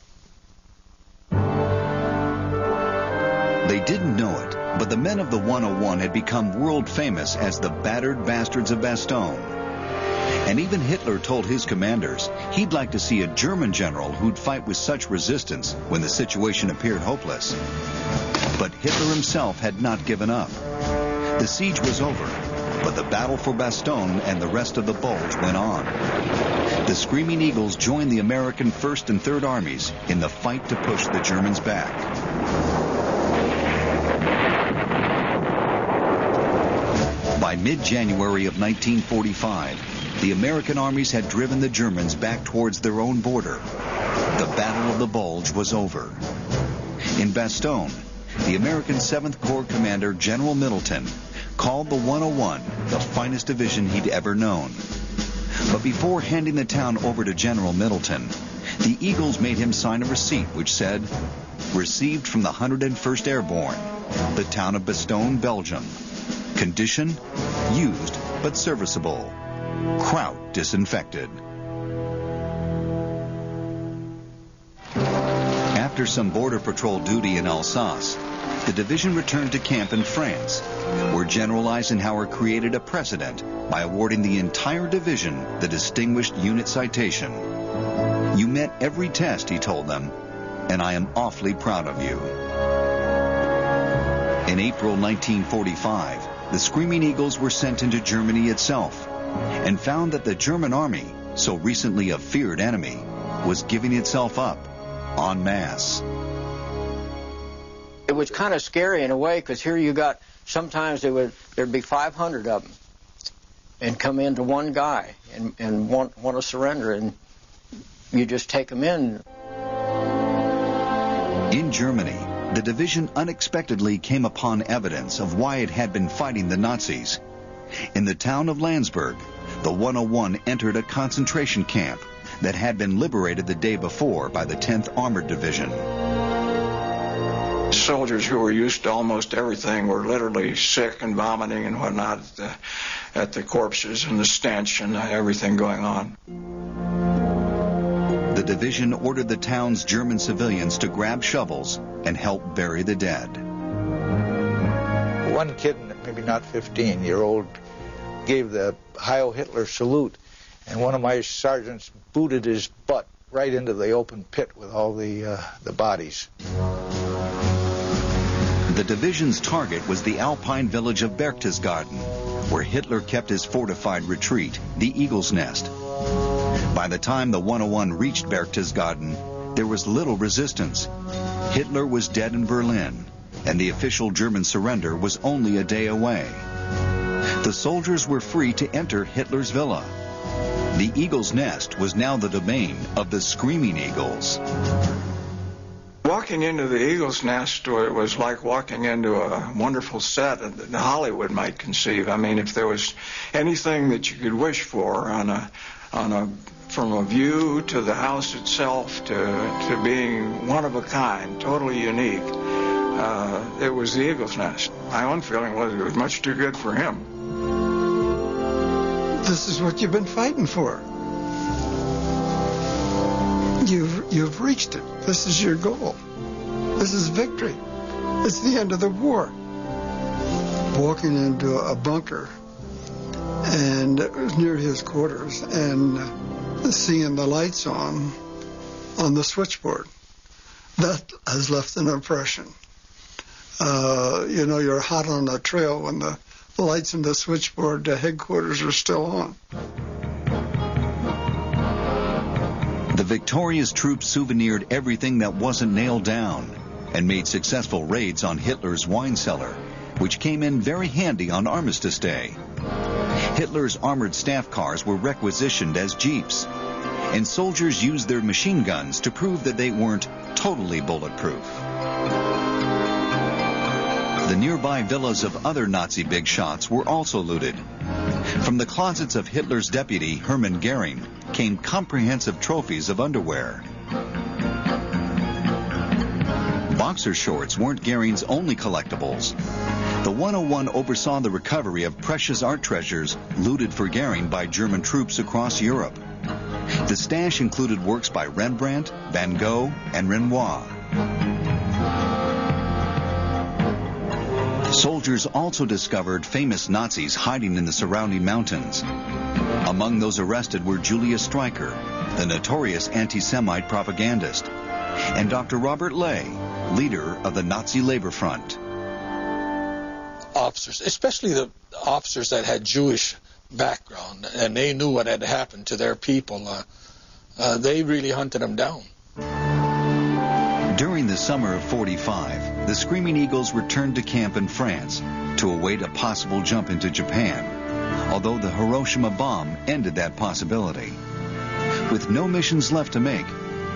They didn't know it, but the men of the 101 had become world famous as the battered bastards of Bastogne. And even Hitler told his commanders he'd like to see a German general who'd fight with such resistance when the situation appeared hopeless. But Hitler himself had not given up. The siege was over, but the battle for Bastogne and the rest of the Bulge went on. The Screaming Eagles joined the American 1st and 3rd Armies in the fight to push the Germans back. By mid-January of 1945, the American armies had driven the Germans back towards their own border. The Battle of the Bulge was over. In Bastogne, the American 7th Corps commander, General Middleton, called the 101 the finest division he'd ever known. But before handing the town over to General Middleton, the Eagles made him sign a receipt which said, "Received from the 101st Airborne, the town of Bastogne, Belgium. Condition, used but serviceable. Kraut disinfected." After some border patrol duty in Alsace, the division returned to camp in France, where General Eisenhower created a precedent by awarding the entire division the Distinguished Unit Citation. "You met every test," he told them, "and I am awfully proud of you." In April 1945, the Screaming Eagles were sent into Germany itself and found that the German army, so recently a feared enemy, was giving itself up en masse. It was kind of scary in a way, because here you got, sometimes there'd be 500 of them and come into one guy and want to surrender, and you just take them in. In Germany, the division unexpectedly came upon evidence of why it had been fighting the Nazis. In the town of Landsberg, the 101 entered a concentration camp that had been liberated the day before by the 10th Armored Division. Soldiers who were used to almost everything were literally sick and vomiting and whatnot at the corpses and the stench and everything going on. The division ordered the town's German civilians to grab shovels and help bury the dead. One kid, maybe not 15-year-old, gave the Heil Hitler salute, and one of my sergeants booted his butt right into the open pit with all the bodies. The division's target was the Alpine village of Berchtesgaden, where Hitler kept his fortified retreat, the Eagle's Nest. By the time the 101 reached Berchtesgaden, there was little resistance. Hitler was dead in Berlin, and the official German surrender was only a day away. The soldiers were free to enter Hitler's villa. The Eagle's Nest was now the domain of the Screaming Eagles. Walking into the Eagle's Nest was like walking into a wonderful set that Hollywood might conceive. I mean, if there was anything that you could wish for from a view to the house itself to being one of a kind, totally unique, it was the Eagle's Nest. My own feeling was it was much too good for him. This is what you've been fighting for. You've reached it. This is your goal. This is victory. It's the end of the war. Walking into a bunker, and it was near his quarters, and seeing the lights on the switchboard, that has left an impression. You're hot on the trail when the lights in the switchboard to headquarters are still on. The victorious troops souvenired everything that wasn't nailed down and made successful raids on Hitler's wine cellar, which came in very handy on Armistice Day. Hitler's armored staff cars were requisitioned as jeeps, and soldiers used their machine guns to prove that they weren't totally bulletproof. The nearby villas of other Nazi big shots were also looted. From the closets of Hitler's deputy, Hermann Goering, came comprehensive trophies of underwear. Boxer shorts weren't Goering's only collectibles. The 101 oversaw the recovery of precious art treasures looted for Goering by German troops across Europe. The stash included works by Rembrandt, Van Gogh, and Renoir. Soldiers also discovered famous Nazis hiding in the surrounding mountains. Among those arrested were Julius Streicher, the notorious anti-Semite propagandist, and Dr. Robert Ley, leader of the Nazi Labor Front. Officers, especially the officers that had Jewish background, and they knew what had happened to their people, they really hunted them down. During the summer of '45, the Screaming Eagles returned to camp in France to await a possible jump into Japan, although the Hiroshima bomb ended that possibility. With no missions left to make,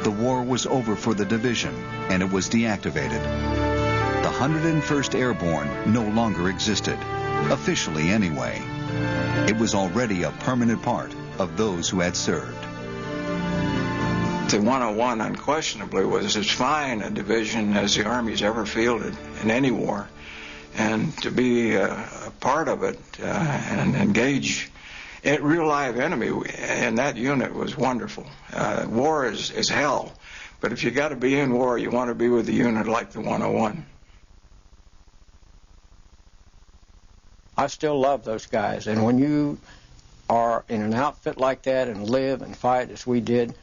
the war was over for the division, and it was deactivated. The 101st Airborne no longer existed, officially anyway. It was already a permanent part of those who had served. The 101 unquestionably was as fine a division as the Army's ever fielded in any war. And to be a part of it and engage a real live enemy in that unit was wonderful. War is hell, but if you got to be in war, you want to be with a unit like the 101. I still love those guys, and when you are in an outfit like that and live and fight as we did,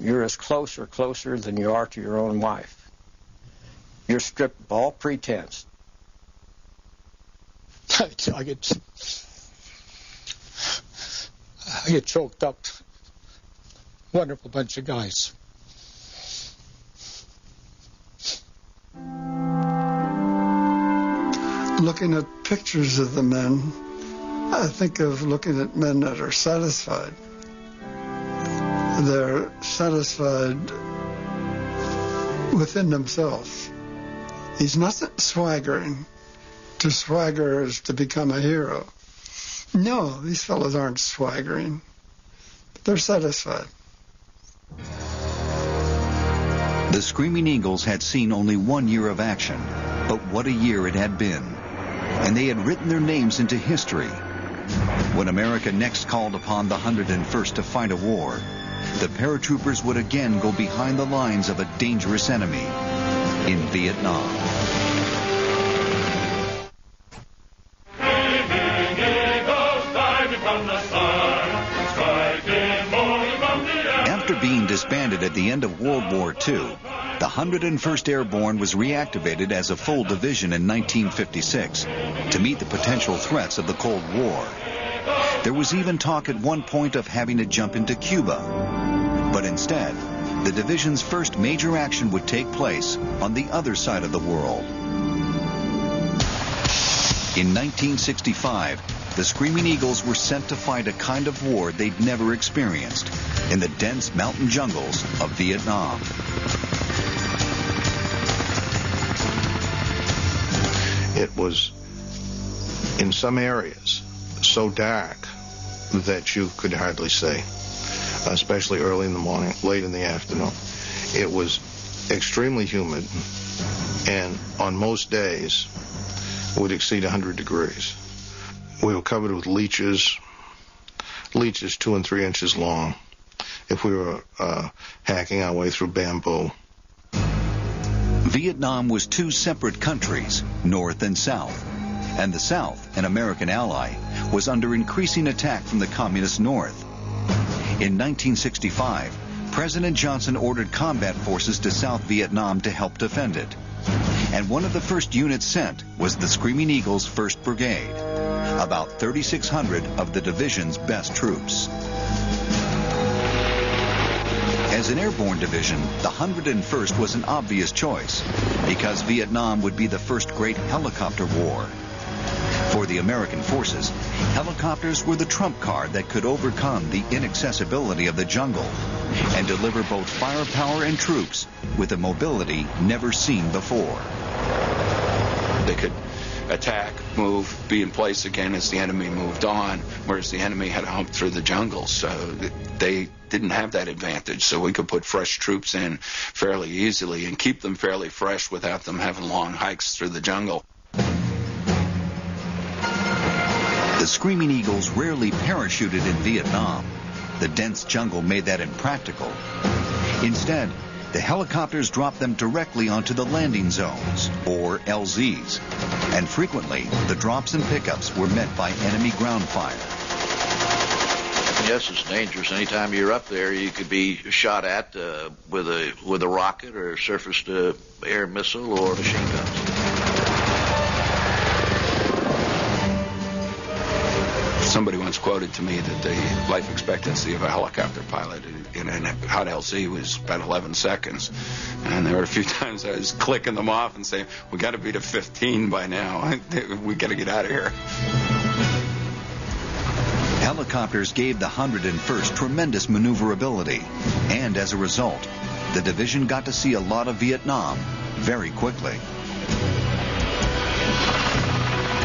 you're as closer than you are to your own wife. You're stripped of all pretense. I get choked up. Wonderful bunch of guys. Looking at pictures of the men, I think of looking at men that are satisfied. They're satisfied within themselves. He's not swaggering. To swagger is to become a hero. No, these fellows aren't swaggering. They're satisfied. The Screaming Eagles had seen only 1 year of action, but what a year it had been. And they had written their names into history. When America next called upon the 101st to fight a war, the paratroopers would again go behind the lines of a dangerous enemy in Vietnam. After being disbanded at the end of World War II, the 101st Airborne was reactivated as a full division in 1956 to meet the potential threats of the Cold War. There was even talk at one point of having to jump into Cuba. But instead, the division's first major action would take place on the other side of the world. In 1965, the Screaming Eagles were sent to fight a kind of war they'd never experienced in the dense mountain jungles of Vietnam. It was, in some areas, so dark that you could hardly see, especially early in the morning, late in the afternoon. It was extremely humid, and on most days would exceed 100 degrees. We were covered with leeches 2 and 3 inches long, if we were hacking our way through bamboo. Vietnam was two separate countries, North and South, and the South, an American ally, was under increasing attack from the Communist North. In 1965, President Johnson ordered combat forces to South Vietnam to help defend it. And one of the first units sent was the Screaming Eagle's 1st Brigade, about 3,600 of the division's best troops. As an airborne division, the 101st was an obvious choice because Vietnam would be the first great helicopter war. For the American forces, helicopters were the trump card that could overcome the inaccessibility of the jungle and deliver both firepower and troops with a mobility never seen before. They could attack, move, be in place again as the enemy moved on, whereas the enemy had to hump through the jungle. So they didn't have that advantage. So we could put fresh troops in fairly easily and keep them fairly fresh without them having long hikes through the jungle. The Screaming Eagles rarely parachuted in Vietnam. The dense jungle made that impractical. Instead, the helicopters dropped them directly onto the landing zones, or LZs, and frequently the drops and pickups were met by enemy ground fire. Yes, it's dangerous. Anytime you're up there, you could be shot at with a rocket or a surface-to-air missile or machine guns. Somebody once quoted to me that the life expectancy of a helicopter pilot in a hot LZ was about 11 seconds. And there were a few times I was clicking them off and saying, we got to be to 15 by now. We got to get out of here. Helicopters gave the 101st tremendous maneuverability. And as a result, the division got to see a lot of Vietnam very quickly.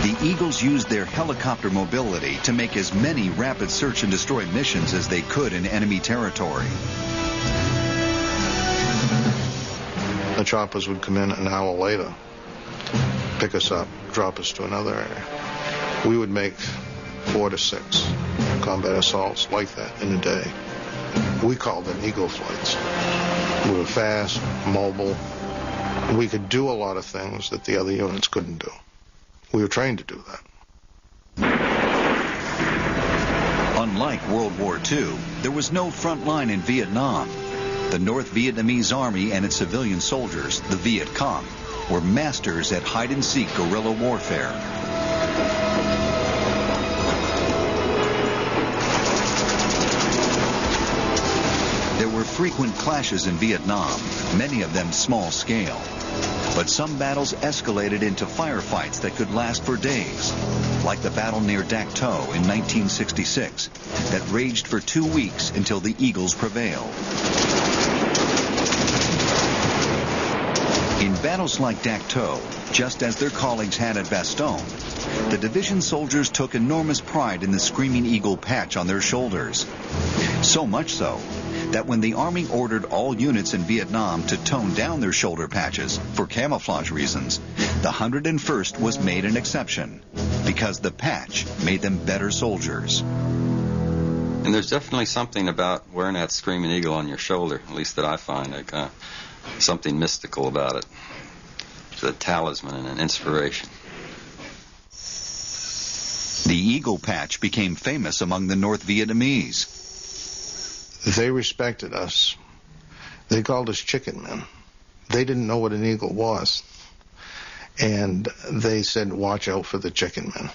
The Eagles used their helicopter mobility to make as many rapid search and destroy missions as they could in enemy territory. The choppers would come in an hour later, pick us up, drop us to another area. We would make 4 to 6 combat assaults like that in a day. We called them Eagle flights. We were fast, mobile. We could do a lot of things that the other units couldn't do. We were trained to do that. Unlike World War II, there was no front line in Vietnam. The North Vietnamese Army and its civilian soldiers, the Viet Cong, were masters at hide-and-seek guerrilla warfare. There were frequent clashes in Vietnam, many of them small scale. But some battles escalated into firefights that could last for days, like the battle near Dak To in 1966, that raged for 2 weeks until the Eagles prevailed. In battles like Dak To, just as their colleagues had at Bastogne, the division soldiers took enormous pride in the Screaming Eagle patch on their shoulders. So much so that when the Army ordered all units in Vietnam to tone down their shoulder patches for camouflage reasons, the 101st was made an exception because the patch made them better soldiers. And there's definitely something about wearing that Screaming Eagle on your shoulder, at least that I find, like something mystical about it. It's a talisman and an inspiration. The Eagle patch became famous among the North Vietnamese. They respected us. They called us chicken men. They didn't know what an eagle was. And they said, watch out for the chicken men.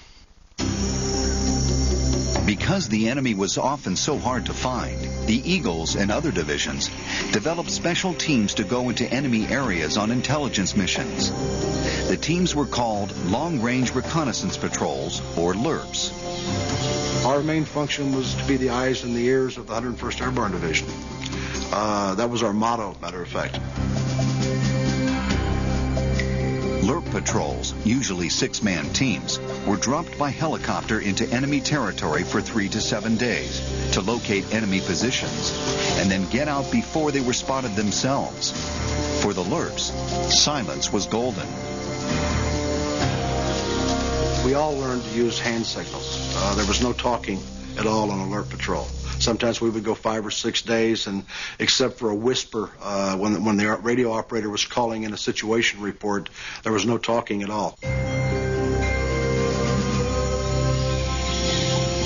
Because the enemy was often so hard to find, the Eagles and other divisions developed special teams to go into enemy areas on intelligence missions. The teams were called Long-Range Reconnaissance Patrols, or LRPs. Our main function was to be the eyes and the ears of the 101st Airborne Division. That was our motto, matter of fact. LRP patrols, usually 6-man teams, were dropped by helicopter into enemy territory for 3 to 7 days to locate enemy positions and then get out before they were spotted themselves. For the LRPs, silence was golden. We all learned to use hand signals. There was no talking at all on alert patrol. Sometimes we would go 5 or 6 days, and except for a whisper when the radio operator was calling in a situation report, there was no talking at all.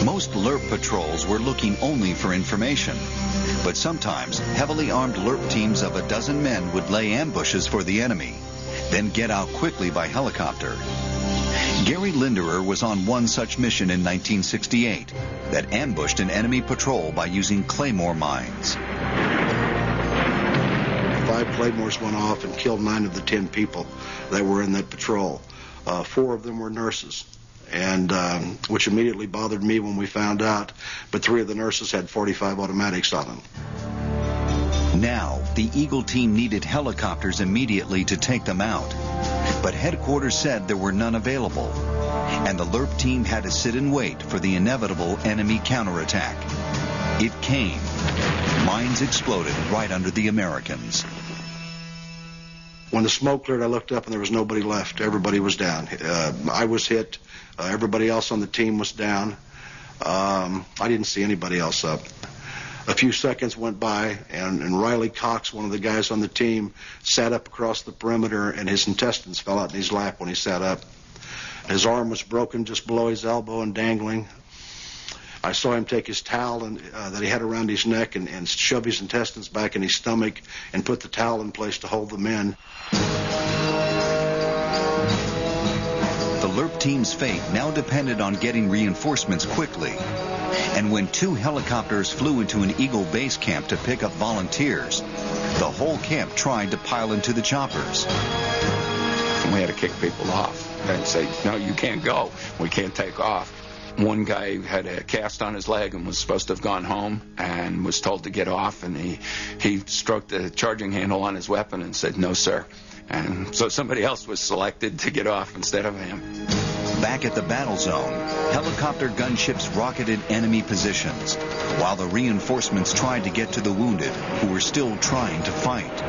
Most LRP patrols were looking only for information, but sometimes heavily armed LRP teams of a dozen men would lay ambushes for the enemy, then get out quickly by helicopter. Gary Linderer was on one such mission in 1968 that ambushed an enemy patrol by using claymore mines. 5 claymores went off and killed 9 of the 10 people that were in that patrol. 4 of them were nurses, and which immediately bothered me when we found out, but 3 of the nurses had .45 automatics on them. Now, the Eagle team needed helicopters immediately to take them out, but headquarters said there were none available, and the LRP team had to sit and wait for the inevitable enemy counterattack. It came. Mines exploded right under the Americans. When the smoke cleared, I looked up and there was nobody left. Everybody was down. I was hit. Everybody else on the team was down. I didn't see anybody else up. A few seconds went by, and Riley Cox, one of the guys on the team, sat up across the perimeter, and his intestines fell out in his lap when he sat up. His arm was broken just below his elbow and dangling. I saw him take his towel that he had around his neck and shove his intestines back in his stomach and put the towel in place to hold them in. The LRP team's fate now depended on getting reinforcements quickly. And when 2 helicopters flew into an Eagle base camp to pick up volunteers, the whole camp tried to pile into the choppers. We had to kick people off and say, no, you can't go. We can't take off. One guy had a cast on his leg and was supposed to have gone home and was told to get off, and he stroked the charging handle on his weapon and said, no, sir. And so somebody else was selected to get off instead of him. Back at the battle zone, helicopter gunships rocketed enemy positions, while the reinforcements tried to get to the wounded who were still trying to fight.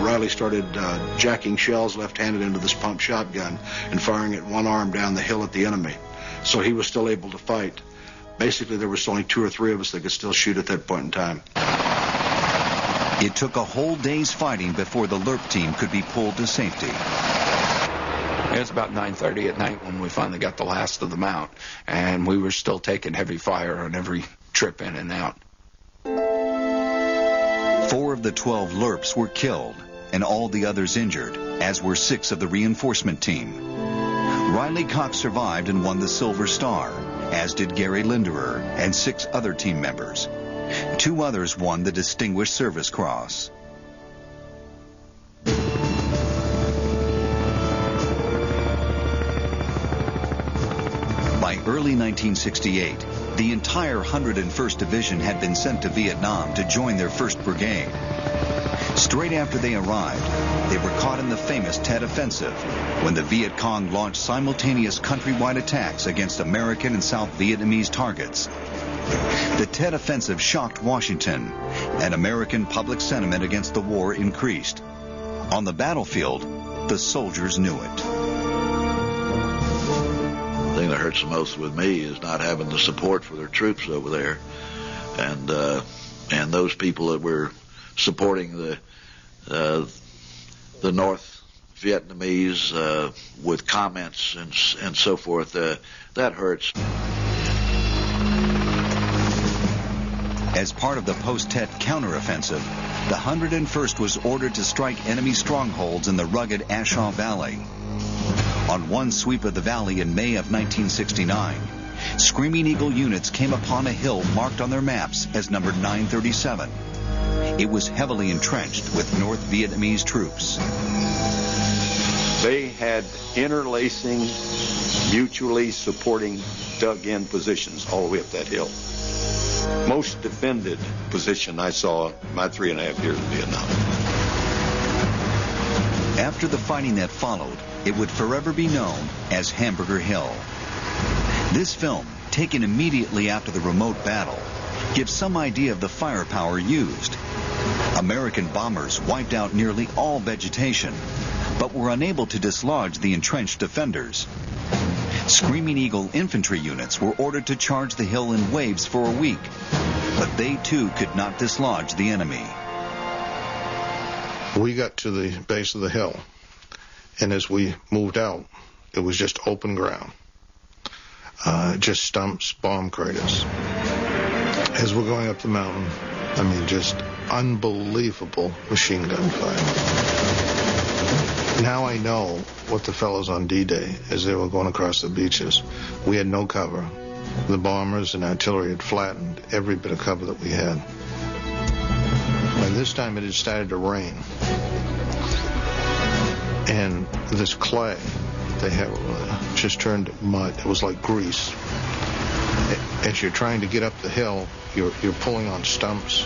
Riley started jacking shells left-handed into this pump shotgun and firing at one arm down the hill at the enemy. So he was still able to fight. Basically, there was only 2 or 3 of us that could still shoot at that point in time. It took a whole day's fighting before the LRP team could be pulled to safety. It was about 9:30 at night when we finally got the last of them out, and we were still taking heavy fire on every trip in and out. 4 of the 12 LRPs were killed, and all the others injured, as were 6 of the reinforcement team. Riley Cox survived and won the Silver Star, as did Gary Linderer and 6 other team members. 2 others won the Distinguished Service Cross. By early 1968, the entire 101st Division had been sent to Vietnam to join their 1st Brigade. Straight after they arrived, they were caught in the famous Tet Offensive, when the Viet Cong launched simultaneous countrywide attacks against American and South Vietnamese targets. The Tet Offensive shocked Washington, and American public sentiment against the war increased. On the battlefield, the soldiers knew it. The thing that hurts the most with me is not having the support for their troops over there, and those people that were supporting the North Vietnamese with comments and so forth. That hurts. As part of the post-Tet counteroffensive, the 101st was ordered to strike enemy strongholds in the rugged Ashaw Valley. On one sweep of the valley in May of 1969, Screaming Eagle units came upon a hill marked on their maps as numbered 937. It was heavily entrenched with North Vietnamese troops. They had interlacing, mutually supporting, dug-in positions all the way up that hill. Most defended position I saw in my 3.5 years in Vietnam. After the fighting that followed, it would forever be known as Hamburger Hill. This film, taken immediately after the remote battle, gives some idea of the firepower used. American bombers wiped out nearly all vegetation, but were unable to dislodge the entrenched defenders. Screaming Eagle infantry units were ordered to charge the hill in waves for a week, but they too could not dislodge the enemy. We got to the base of the hill, and as we moved out, it was just open ground. Just stumps, bomb craters. As we're going up the mountain, I mean, just unbelievable machine gun fire. Now I know what the fellows on D-Day, as they were going across the beaches, we had no cover. The bombers and artillery had flattened every bit of cover that we had. By this time it had started to rain. And this clay they have just turned to mud. It was like grease. As you're trying to get up the hill, you're pulling on stumps,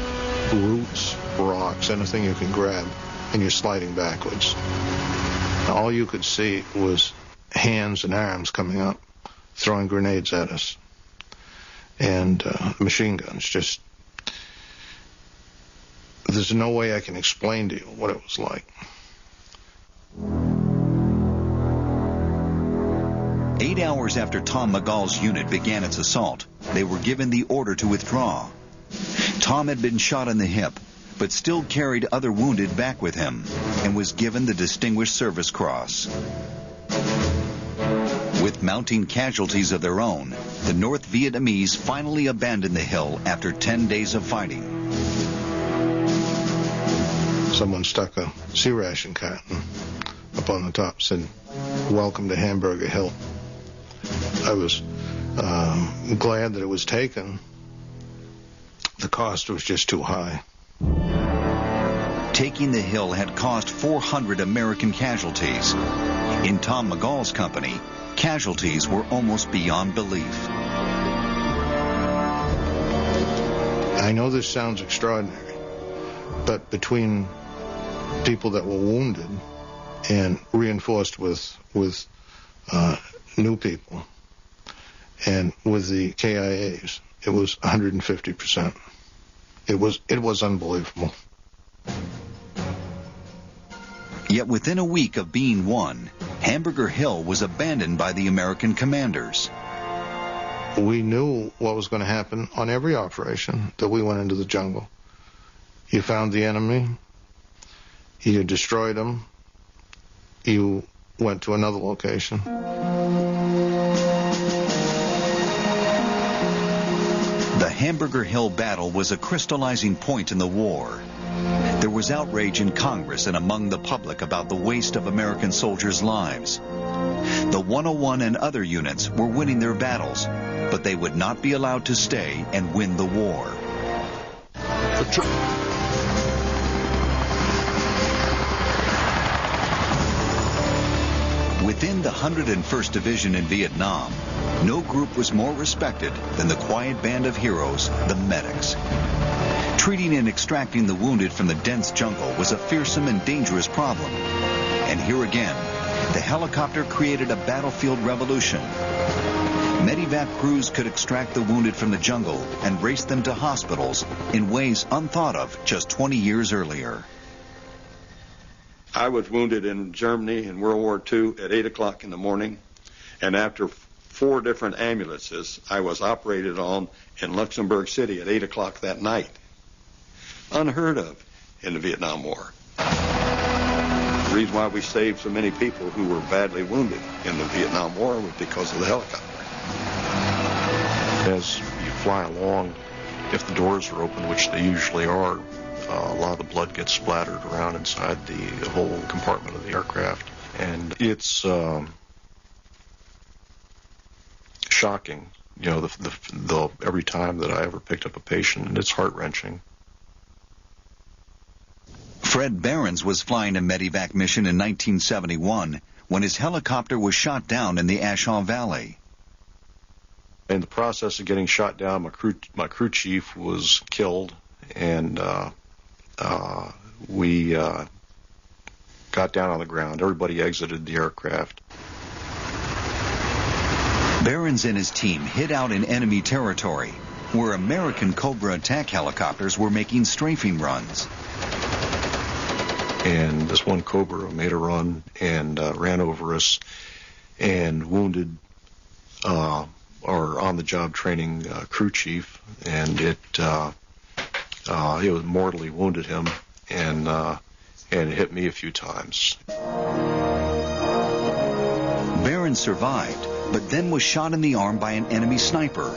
roots, rocks, anything you can grab, and you're sliding backwards. And all you could see was hands and arms coming up, throwing grenades at us. And machine guns. Just, there's no way I can explain to you what it was like. 8 hours after Tom McGall's unit began its assault, they were given the order to withdraw. Tom had been shot in the hip, but still carried other wounded back with him, and was given the Distinguished Service Cross. With mounting casualties of their own, the North Vietnamese finally abandoned the hill after 10 days of fighting. Someone stuck a sea ration carton up on the top, said, "Welcome to Hamburger Hill." I was glad that it was taken. The cost was just too high. Taking the hill had cost 400 American casualties. In Tom McGall's company, casualties were almost beyond belief. I know this sounds extraordinary, but between people that were wounded and reinforced with new people, and with the KIAs, it was 150%. It was unbelievable. Yet within a week of being won, Hamburger Hill was abandoned by the American commanders. We knew what was going to happen on every operation that we went into the jungle. You found the enemy, you destroyed them, you went to another location. The Hamburger Hill battle was a crystallizing point in the war. There was outrage in Congress and among the public about the waste of American soldiers' lives. The 101 and other units were winning their battles, but they would not be allowed to stay and win the war. Within the 101st Division in Vietnam, no group was more respected than the quiet band of heroes, the medics. Treating and extracting the wounded from the dense jungle was a fearsome and dangerous problem. And here again, the helicopter created a battlefield revolution. Medivac crews could extract the wounded from the jungle and race them to hospitals in ways unthought of just 20 years earlier. I was wounded in Germany in World War II at 8 o'clock in the morning, and after 4 different ambulances, I was operated on in Luxembourg City at 8 o'clock that night. Unheard of in the Vietnam War. The reason why we saved so many people who were badly wounded in the Vietnam War was because of the helicopter. As you fly along, if the doors are open, which they usually are, a lot of the blood gets splattered around inside the whole compartment of the aircraft. And it's shocking, you know, the every time that I ever picked up a patient, and it's heart-wrenching. Fred Behrens was flying a Medivac mission in 1971 when his helicopter was shot down in the Ashaw Valley. In the process of getting shot down, my crew chief was killed, and we got got down on the ground. Everybody exited the aircraft. Behrens and his team hid out in enemy territory, where American Cobra attack helicopters were making strafing runs. And this one Cobra made a run and ran over us and wounded our on-the-job training crew chief, and it mortally wounded him, and it hit me a few times. Behrens survived, but then was shot in the arm by an enemy sniper.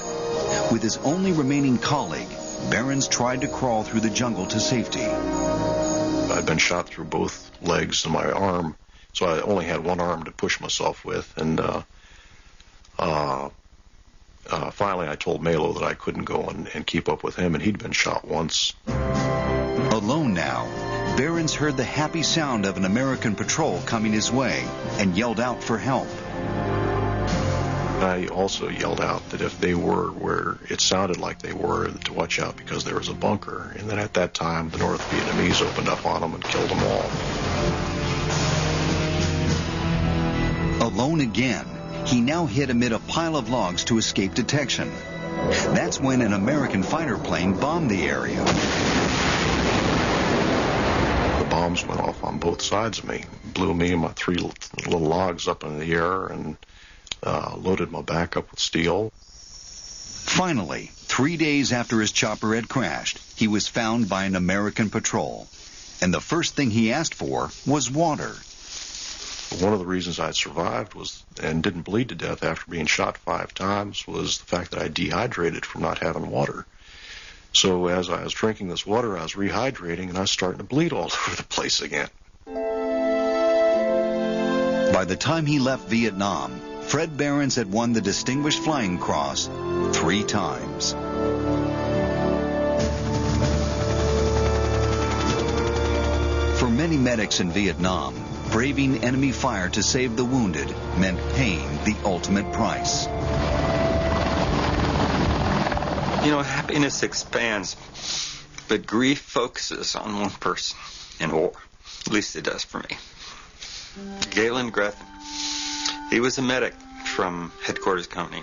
With his only remaining colleague, Behrens tried to crawl through the jungle to safety. I'd been shot through both legs and my arm, so I only had one arm to push myself with, and finally I told Malo that I couldn't go and keep up with him, and he'd been shot once. Alone now, Behrens heard the happy sound of an American patrol coming his way and yelled out for help. I also yelled out that if they were where it sounded like they were, to watch out because there was a bunker. And then at that time, the North Vietnamese opened up on them and killed them all. Alone again, he now hid amid a pile of logs to escape detection. That's when an American fighter plane bombed the area. The bombs went off on both sides of me, blew me and my three little logs up in the air, and loaded my back up with steel. Finally, 3 days after his chopper had crashed, he was found by an American patrol. And the first thing he asked for was water. One of the reasons I survived and didn't bleed to death after being shot 5 times was the fact that I dehydrated from not having water. So as I was drinking this water, I was rehydrating, and I was starting to bleed all over the place again. By the time he left Vietnam, Fred Behrens had won the Distinguished Flying Cross 3 times. For many medics in Vietnam, braving enemy fire to save the wounded meant paying the ultimate price. You know, happiness expands, but grief focuses on one person in war. At least it does for me. Galen Gretham. He was a medic from headquarters company.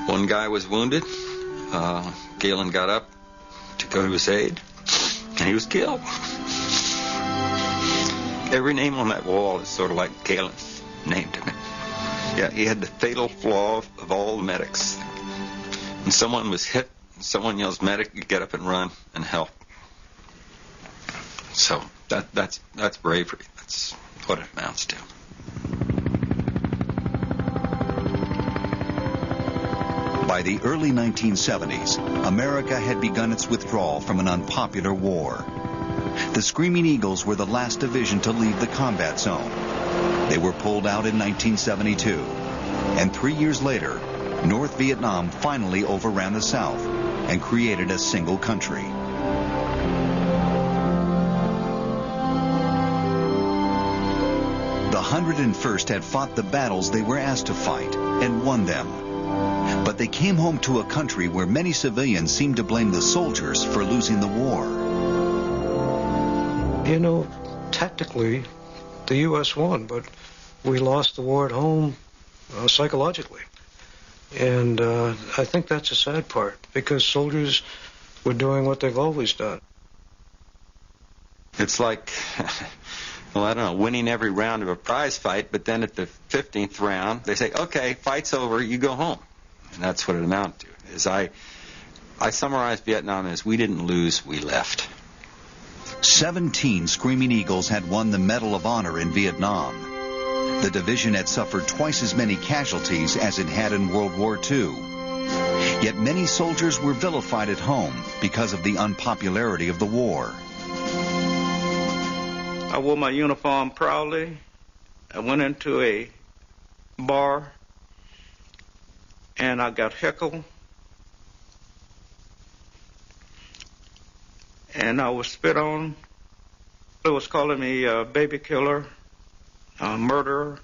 One guy was wounded. Galen got up to go to his aid, and he was killed. Every name on that wall is sort of like Galen's name to me. Yeah, he had the fatal flaw of all the medics. When someone was hit, someone yells medic, you get up and run and help. So that's bravery. That's what it amounts to. By the early 1970s, America had begun its withdrawal from an unpopular war. The Screaming Eagles were the last division to leave the combat zone. They were pulled out in 1972, and 3 years later, North Vietnam finally overran the South and created a single country. The 101st had fought the battles they were asked to fight and won them. But they came home to a country where many civilians seemed to blame the soldiers for losing the war. You know, tactically, the U.S. won, but we lost the war at home psychologically. And I think that's a sad part, because soldiers were doing what they've always done. It's like, well, I don't know, winning every round of a prize fight, but then at the 15th round, they say, okay, fight's over, you go home. And that's what it amounted to. Is I summarized Vietnam as we didn't lose, we left. 17 Screaming Eagles had won the Medal of Honor in Vietnam. The division had suffered twice as many casualties as it had in World War II. Yet many soldiers were vilified at home because of the unpopularity of the war. I wore my uniform proudly. I went into a bar and I got heckled. And I was spit on. It was calling me a baby killer, a murderer,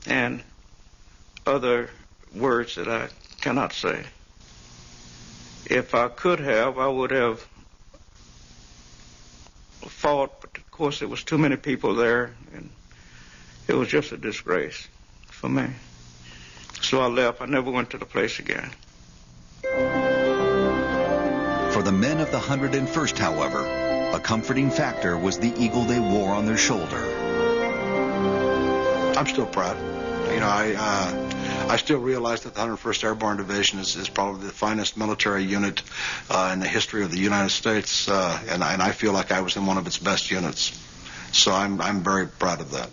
and other words that I cannot say. If I could have, I would have fought course, there was too many people there, and it was just a disgrace for me. So I left. I never went to the place again. For the men of the 101st, however, a comforting factor was the eagle they wore on their shoulder. I'm still proud. You know, I still realize that the 101st Airborne Division is probably the finest military unit in the history of the United States, and I feel like I was in one of its best units. So I'm very proud of that.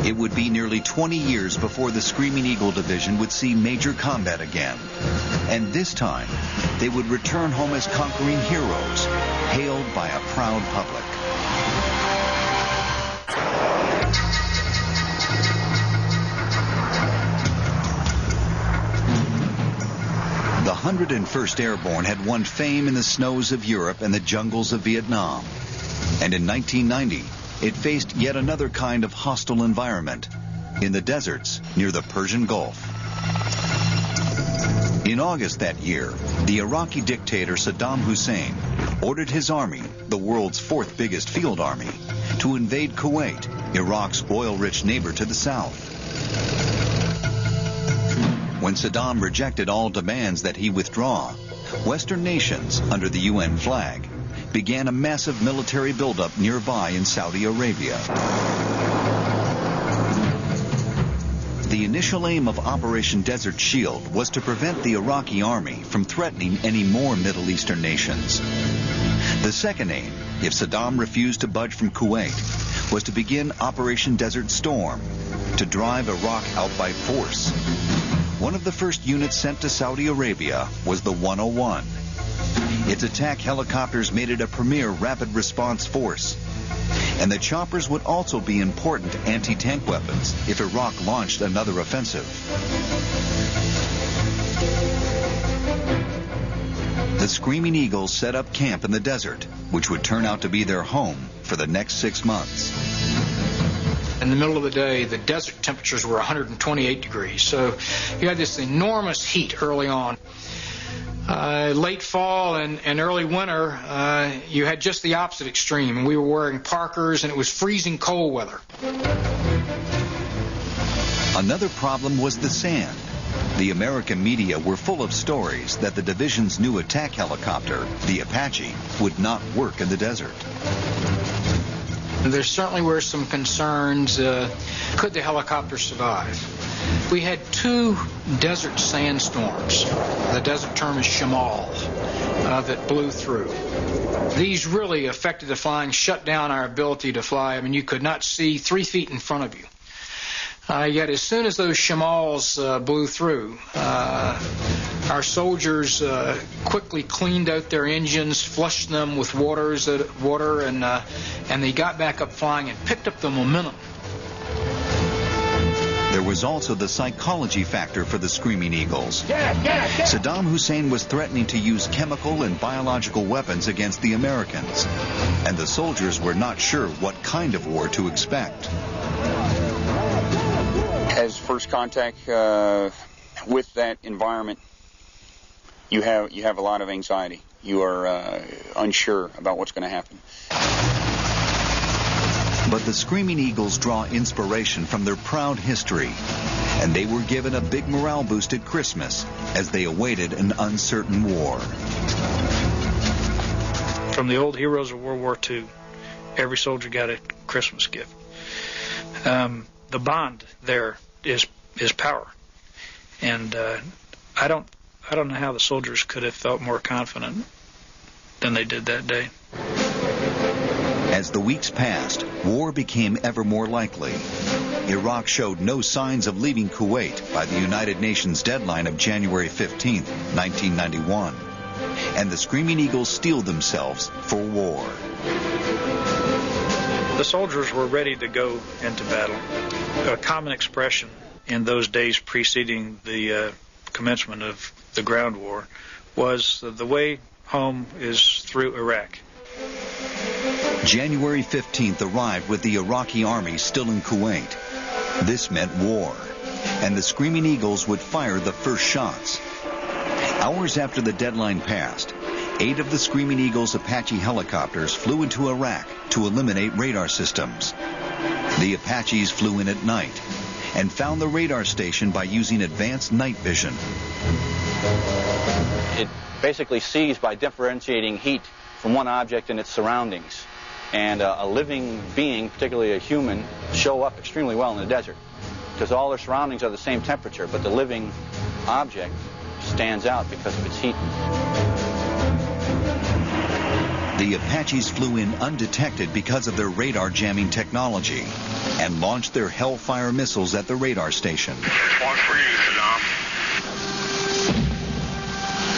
It would be nearly 20 years before the Screaming Eagle Division would see major combat again. And this time, they would return home as conquering heroes, hailed by a proud public. The 101st Airborne had won fame in the snows of Europe and the jungles of Vietnam. And in 1990, it faced yet another kind of hostile environment in the deserts near the Persian Gulf. In August that year, the Iraqi dictator Saddam Hussein ordered his army, the world's fourth biggest field army, to invade Kuwait, Iraq's oil-rich neighbor to the south. When Saddam rejected all demands that he withdraw, Western nations, under the UN flag, began a massive military buildup nearby in Saudi Arabia. The initial aim of Operation Desert Shield was to prevent the Iraqi army from threatening any more Middle Eastern nations. The second aim, if Saddam refused to budge from Kuwait, was to begin Operation Desert Storm, to drive Iraq out by force. One of the first units sent to Saudi Arabia was the 101. Its attack helicopters made it a premier rapid response force. And the choppers would also be important anti-tank weapons if Iraq launched another offensive. The Screaming Eagles set up camp in the desert, which would turn out to be their home for the next 6 months. In the middle of the day, the desert temperatures were 128 degrees, so you had this enormous heat early on. Late fall and early winter, you had just the opposite extreme. We were wearing parkers, and it was freezing cold weather. Another problem was the sand. The American media were full of stories that the division's new attack helicopter, the Apache, would not work in the desert. There certainly were some concerns. Could the helicopter survive? We had 2 desert sandstorms. The desert term is shamal, that blew through. These really affected the flying, shut down our ability to fly. I mean, you could not see 3 feet in front of you. Yet as soon as those shamals blew through, our soldiers quickly cleaned out their engines, flushed them with water, and they got back up flying and picked up the momentum. There was also the psychology factor for the Screaming Eagles. Saddam Hussein was threatening to use chemical and biological weapons against the Americans, and the soldiers were not sure what kind of war to expect. As first contact with that environment, you have a lot of anxiety. You are unsure about what's going to happen. But the Screaming Eagles draw inspiration from their proud history, and they were given a big morale boost at Christmas as they awaited an uncertain war. From the old heroes of World War II, every soldier got a Christmas gift. The bond there is power, and I don't know how the soldiers could have felt more confident than they did that day. As the weeks passed, war became ever more likely. Iraq showed no signs of leaving Kuwait by the United Nations deadline of January 15, 1991. And the Screaming Eagles steeled themselves for war. The soldiers were ready to go into battle. A common expression in those days preceding the commencement of the ground war was the way home is through Iraq. January 15th arrived with the Iraqi army still in Kuwait. This meant war, and the Screaming Eagles would fire the first shots. Hours after the deadline passed, 8 of the Screaming Eagle's Apache helicopters flew into Iraq to eliminate radar systems. The Apaches flew in at night and found the radar station by using advanced night vision. It basically sees by differentiating heat from one object in its surroundings. And a living being, particularly a human, show up extremely well in the desert because all their surroundings are the same temperature, but the living object stands out because of its heat. The Apaches flew in undetected because of their radar jamming technology and launched their Hellfire missiles at the radar station. One for you, Saddam.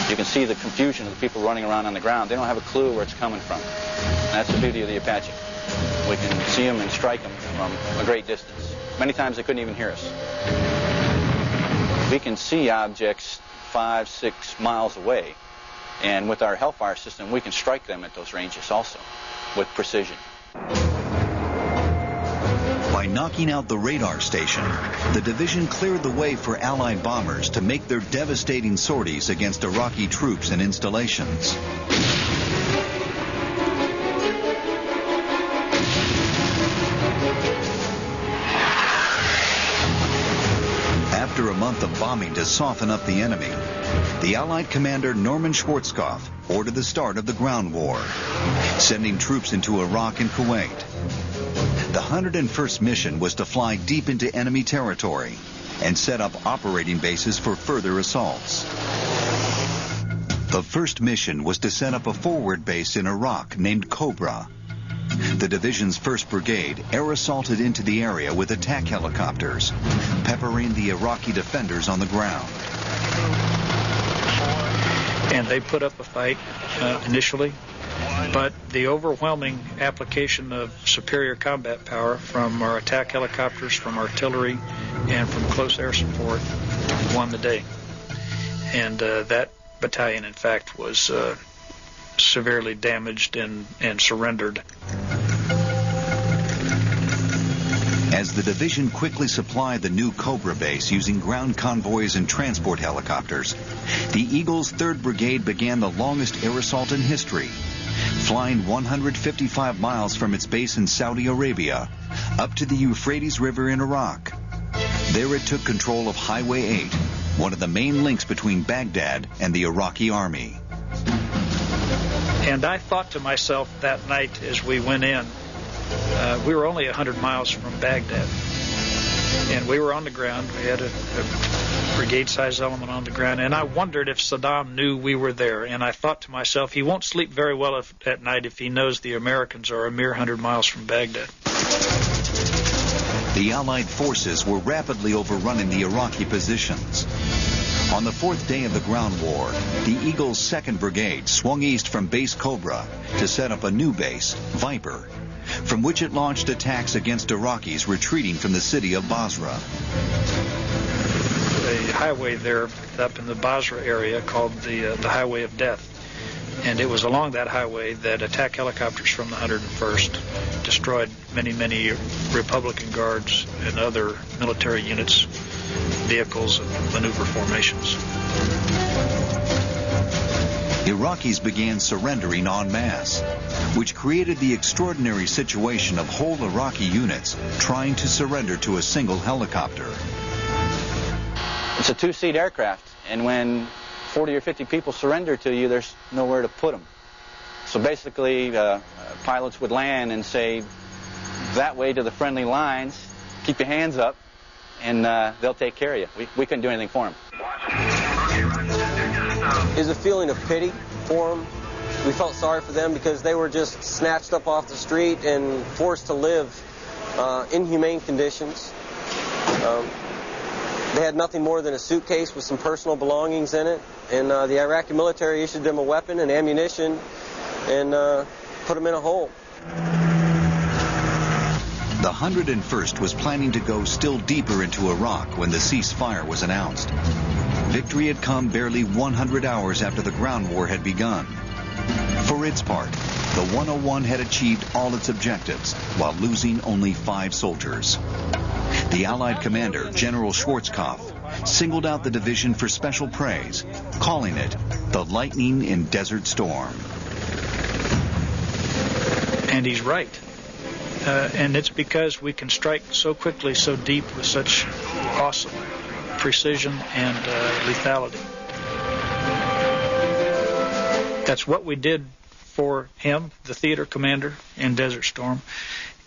You can see the confusion of the people running around on the ground. They don't have a clue where it's coming from. And that's the beauty of the Apache. We can see them and strike them from a great distance. Many times they couldn't even hear us. We can see objects 5, 6 miles away. And with our Hellfire system, we can strike them at those ranges also with precision. By knocking out the radar station, the division cleared the way for Allied bombers to make their devastating sorties against Iraqi troops and installations. After a month of bombing to soften up the enemy, the Allied commander Norman Schwarzkopf ordered the start of the ground war, sending troops into Iraq and Kuwait. The 101st mission was to fly deep into enemy territory and set up operating bases for further assaults. The first mission was to set up a forward base in Iraq named Cobra. The division's 1st Brigade air assaulted into the area with attack helicopters, peppering the Iraqi defenders on the ground. And they put up a fight initially, but the overwhelming application of superior combat power from our attack helicopters, from artillery, and from close air support won the day. And that battalion, in fact, was severely damaged and surrendered. As the division quickly supplied the new Cobra base using ground convoys and transport helicopters, the Eagle's 3rd Brigade began the longest air assault in history, flying 155 miles from its base in Saudi Arabia up to the Euphrates River in Iraq. There it took control of Highway 8, one of the main links between Baghdad and the Iraqi army. And I thought to myself that night as we went in, we were only 100 miles from Baghdad, and we were on the ground. We had a brigade-sized element on the ground, and I wondered if Saddam knew we were there. And I thought to myself, he won't sleep very well at night if he knows the Americans are a mere 100 miles from Baghdad. The Allied forces were rapidly overrunning the Iraqi positions. On the 4th day of the ground war, the Eagle's 2nd Brigade swung east from Base Cobra to set up a new base, Viper, from which it launched attacks against Iraqis retreating from the city of Basra. A highway there up in the Basra area called the Highway of Death. And it was along that highway that attack helicopters from the 101st destroyed many, many Republican guards and other military units, vehicles, and maneuver formations. Iraqis began surrendering en masse, which created the extraordinary situation of whole Iraqi units trying to surrender to a single helicopter. It's a 2-seat aircraft, and when 40 or 50 people surrender to you, there's nowhere to put them. So basically, pilots would land and say, that way to the friendly lines, keep your hands up, and they'll take care of you. We couldn't do anything for them. Is a feeling of pity for them. We felt sorry for them because they were just snatched up off the street and forced to live inhumane conditions. They had nothing more than a suitcase with some personal belongings in it, and the Iraqi military issued them a weapon and ammunition and put them in a hole. The 101st was planning to go still deeper into Iraq when the ceasefire was announced. Victory had come barely 100 hours after the ground war had begun. For its part, the 101 had achieved all its objectives while losing only 5 soldiers. The Allied commander, General Schwarzkopf, singled out the division for special praise, calling it the lightning in Desert Storm. And he's right. And it's because we can strike so quickly, so deep, with such awesome precision and lethality. That's what we did for him, the theater commander in Desert Storm,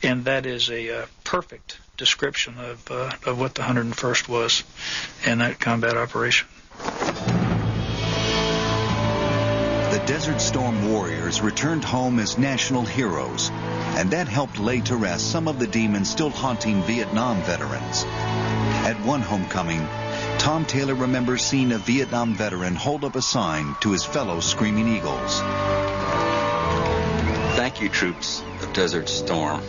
and that is a perfect description of what the 101st was in that combat operation. The Desert Storm warriors returned home as national heroes, and that helped lay to rest some of the demons still haunting Vietnam veterans. At one homecoming, Tom Taylor remembers seeing a Vietnam veteran hold up a sign to his fellow Screaming Eagles. Thank you, troops of Desert Storm,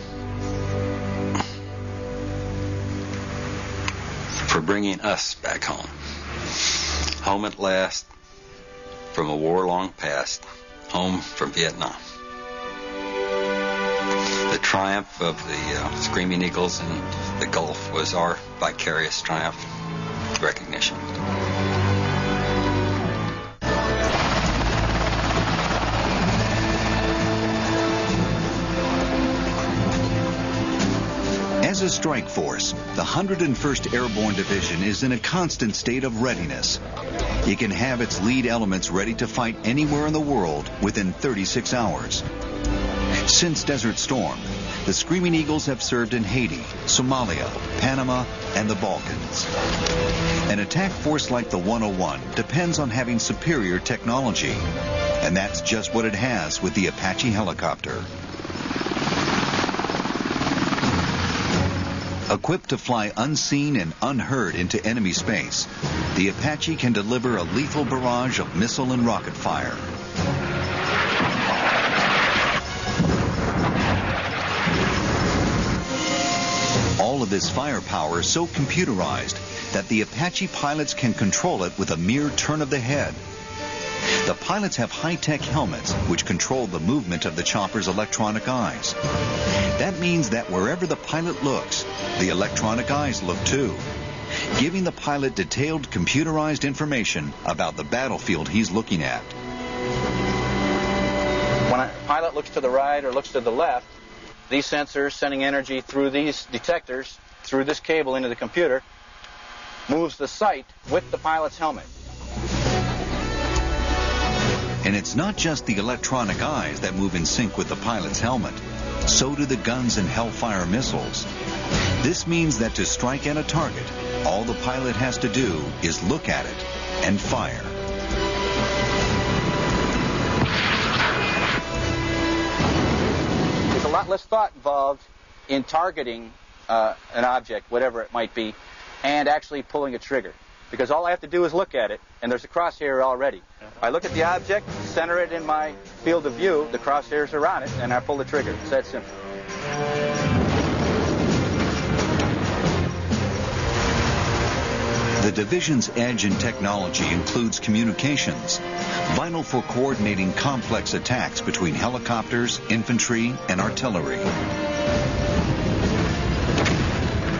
for bringing us back home. Home at last, from a war long past, home from Vietnam. The triumph of the Screaming Eagles in the Gulf was our vicarious triumph recognition. As a strike force, the 101st Airborne Division is in a constant state of readiness. It can have its lead elements ready to fight anywhere in the world within 36 hours. Since Desert Storm, the Screaming Eagles have served in Haiti, Somalia, Panama, and the Balkans. An attack force like the 101 depends on having superior technology, and that's just what it has with the Apache helicopter. Equipped to fly unseen and unheard into enemy space, the Apache can deliver a lethal barrage of missile and rocket fire. All of this firepower is so computerized that the Apache pilots can control it with a mere turn of the head. The pilots have high-tech helmets which control the movement of the chopper's electronic eyes. That means that wherever the pilot looks, the electronic eyes look too, giving the pilot detailed computerized information about the battlefield he's looking at. When a pilot looks to the right or looks to the left, these sensors sending energy through these detectors, through this cable into the computer, moves the sight with the pilot's helmet. And it's not just the electronic eyes that move in sync with the pilot's helmet. So do the guns and Hellfire missiles. This means that to strike at a target, all the pilot has to do is look at it and fire. There's a lot less thought involved in targeting an object, whatever it might be, and actually pulling a trigger. Because all I have to do is look at it, and there's a crosshair already. I look at the object, center it in my field of view, the crosshairs are on it, and I pull the trigger. It's that simple. The division's edge in technology includes communications, vital for coordinating complex attacks between helicopters, infantry, and artillery.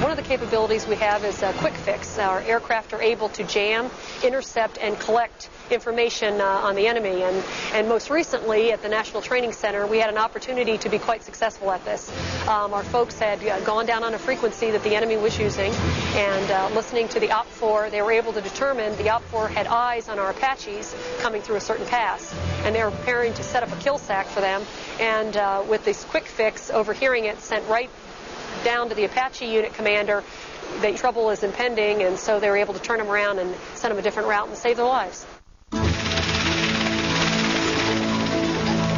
One of the capabilities we have is a quick fix. Our aircraft are able to jam, intercept, and collect information on the enemy. And most recently at the National Training Center, we had an opportunity to be quite successful at this. Our folks had gone down on a frequency that the enemy was using, and listening to the OPFOR, they were able to determine the OPFOR had eyes on our Apaches coming through a certain pass, and they were preparing to set up a kill sack for them. And with this quick fix, overhearing it, sent right down to the Apache unit commander that trouble is impending, and so they were able to turn them around and send them a different route and save their lives.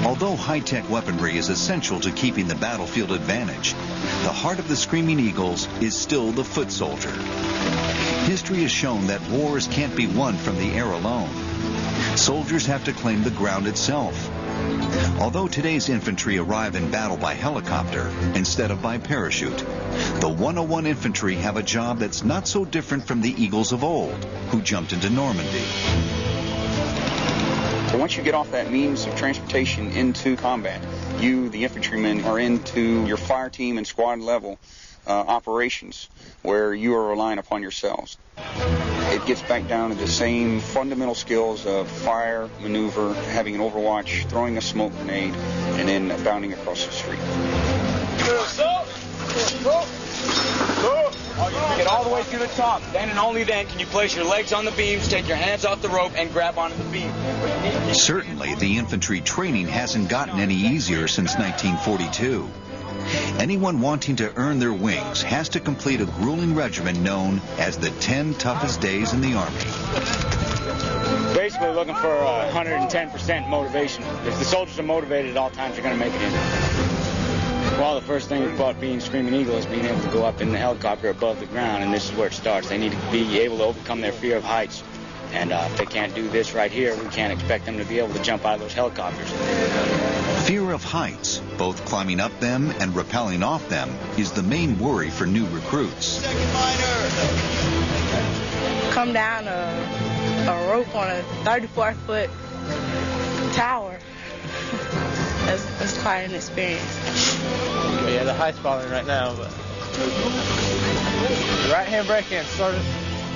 Although high-tech weaponry is essential to keeping the battlefield advantage, the heart of the Screaming Eagles is still the foot soldier. History has shown that wars can't be won from the air alone. Soldiers have to claim the ground itself. Although today's infantry arrive in battle by helicopter instead of by parachute, the 101 infantry have a job that's not so different from the Eagles of old, who jumped into Normandy. So once you get off that means of transportation into combat, you, the infantrymen, are into your fire team and squad level operations where you are relying upon yourselves. it gets back down to the same fundamental skills of fire, maneuver, having an overwatch, throwing a smoke grenade, and then bounding across the street. Get all the way to the top. Then and only then can you place your legs on the beams, take your hands off the rope, and grab onto the beam. Certainly, the infantry training hasn't gotten any easier since 1942. Anyone wanting to earn their wings has to complete a grueling regimen known as the 10 toughest days in the Army. Basically looking for 110% motivation. If the soldiers are motivated at all times, they're going to make it in. Well, the first thing about being Screaming Eagle is being able to go up in the helicopter above the ground, and this is where it starts. They need to be able to overcome their fear of heights. And if they can't do this right here, we can't expect them to be able to jump out of those helicopters. Fear of heights, both climbing up them and rappelling off them, is the main worry for new recruits. Come down a rope on a 34-foot tower. That's quite an experience. Yeah, the height's bothering right now, but the right-hand brake hand started.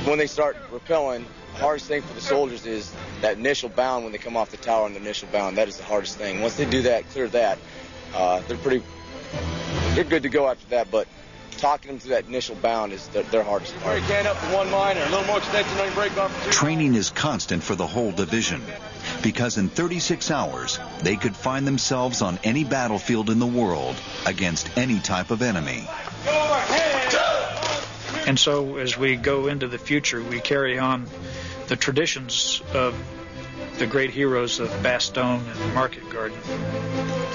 When they start rappelling, the hardest thing for the soldiers is that initial bound when they come off the tower and the initial bound. That is the hardest thing. Once they do that, clear that, they're good to go after that, but talking them through that initial bound is their hardest part. Brake hand up to 1 minor, a little more extension on your brake off. Training is constant for the whole division, because in 36 hours, they could find themselves on any battlefield in the world against any type of enemy. And so as we go into the future, we carry on the traditions of the great heroes of Bastogne and Market Garden.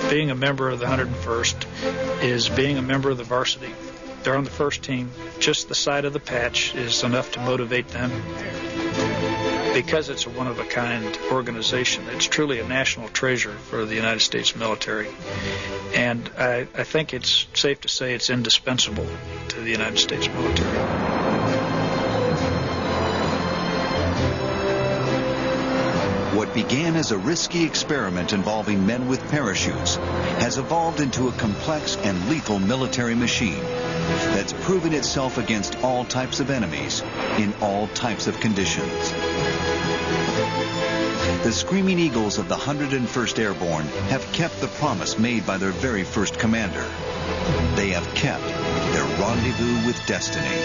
Being a member of the 101st is being a member of the varsity. They're on the first team. Just the sight of the patch is enough to motivate them. Because it's a one-of-a-kind organization, it's truly a national treasure for the United States military. And I think it's safe to say it's indispensable to the United States military. What began as a risky experiment involving men with parachutes has evolved into a complex and lethal military machine that's proven itself against all types of enemies in all types of conditions. The Screaming Eagles of the 101st Airborne have kept the promise made by their very first commander. They have kept their rendezvous with destiny.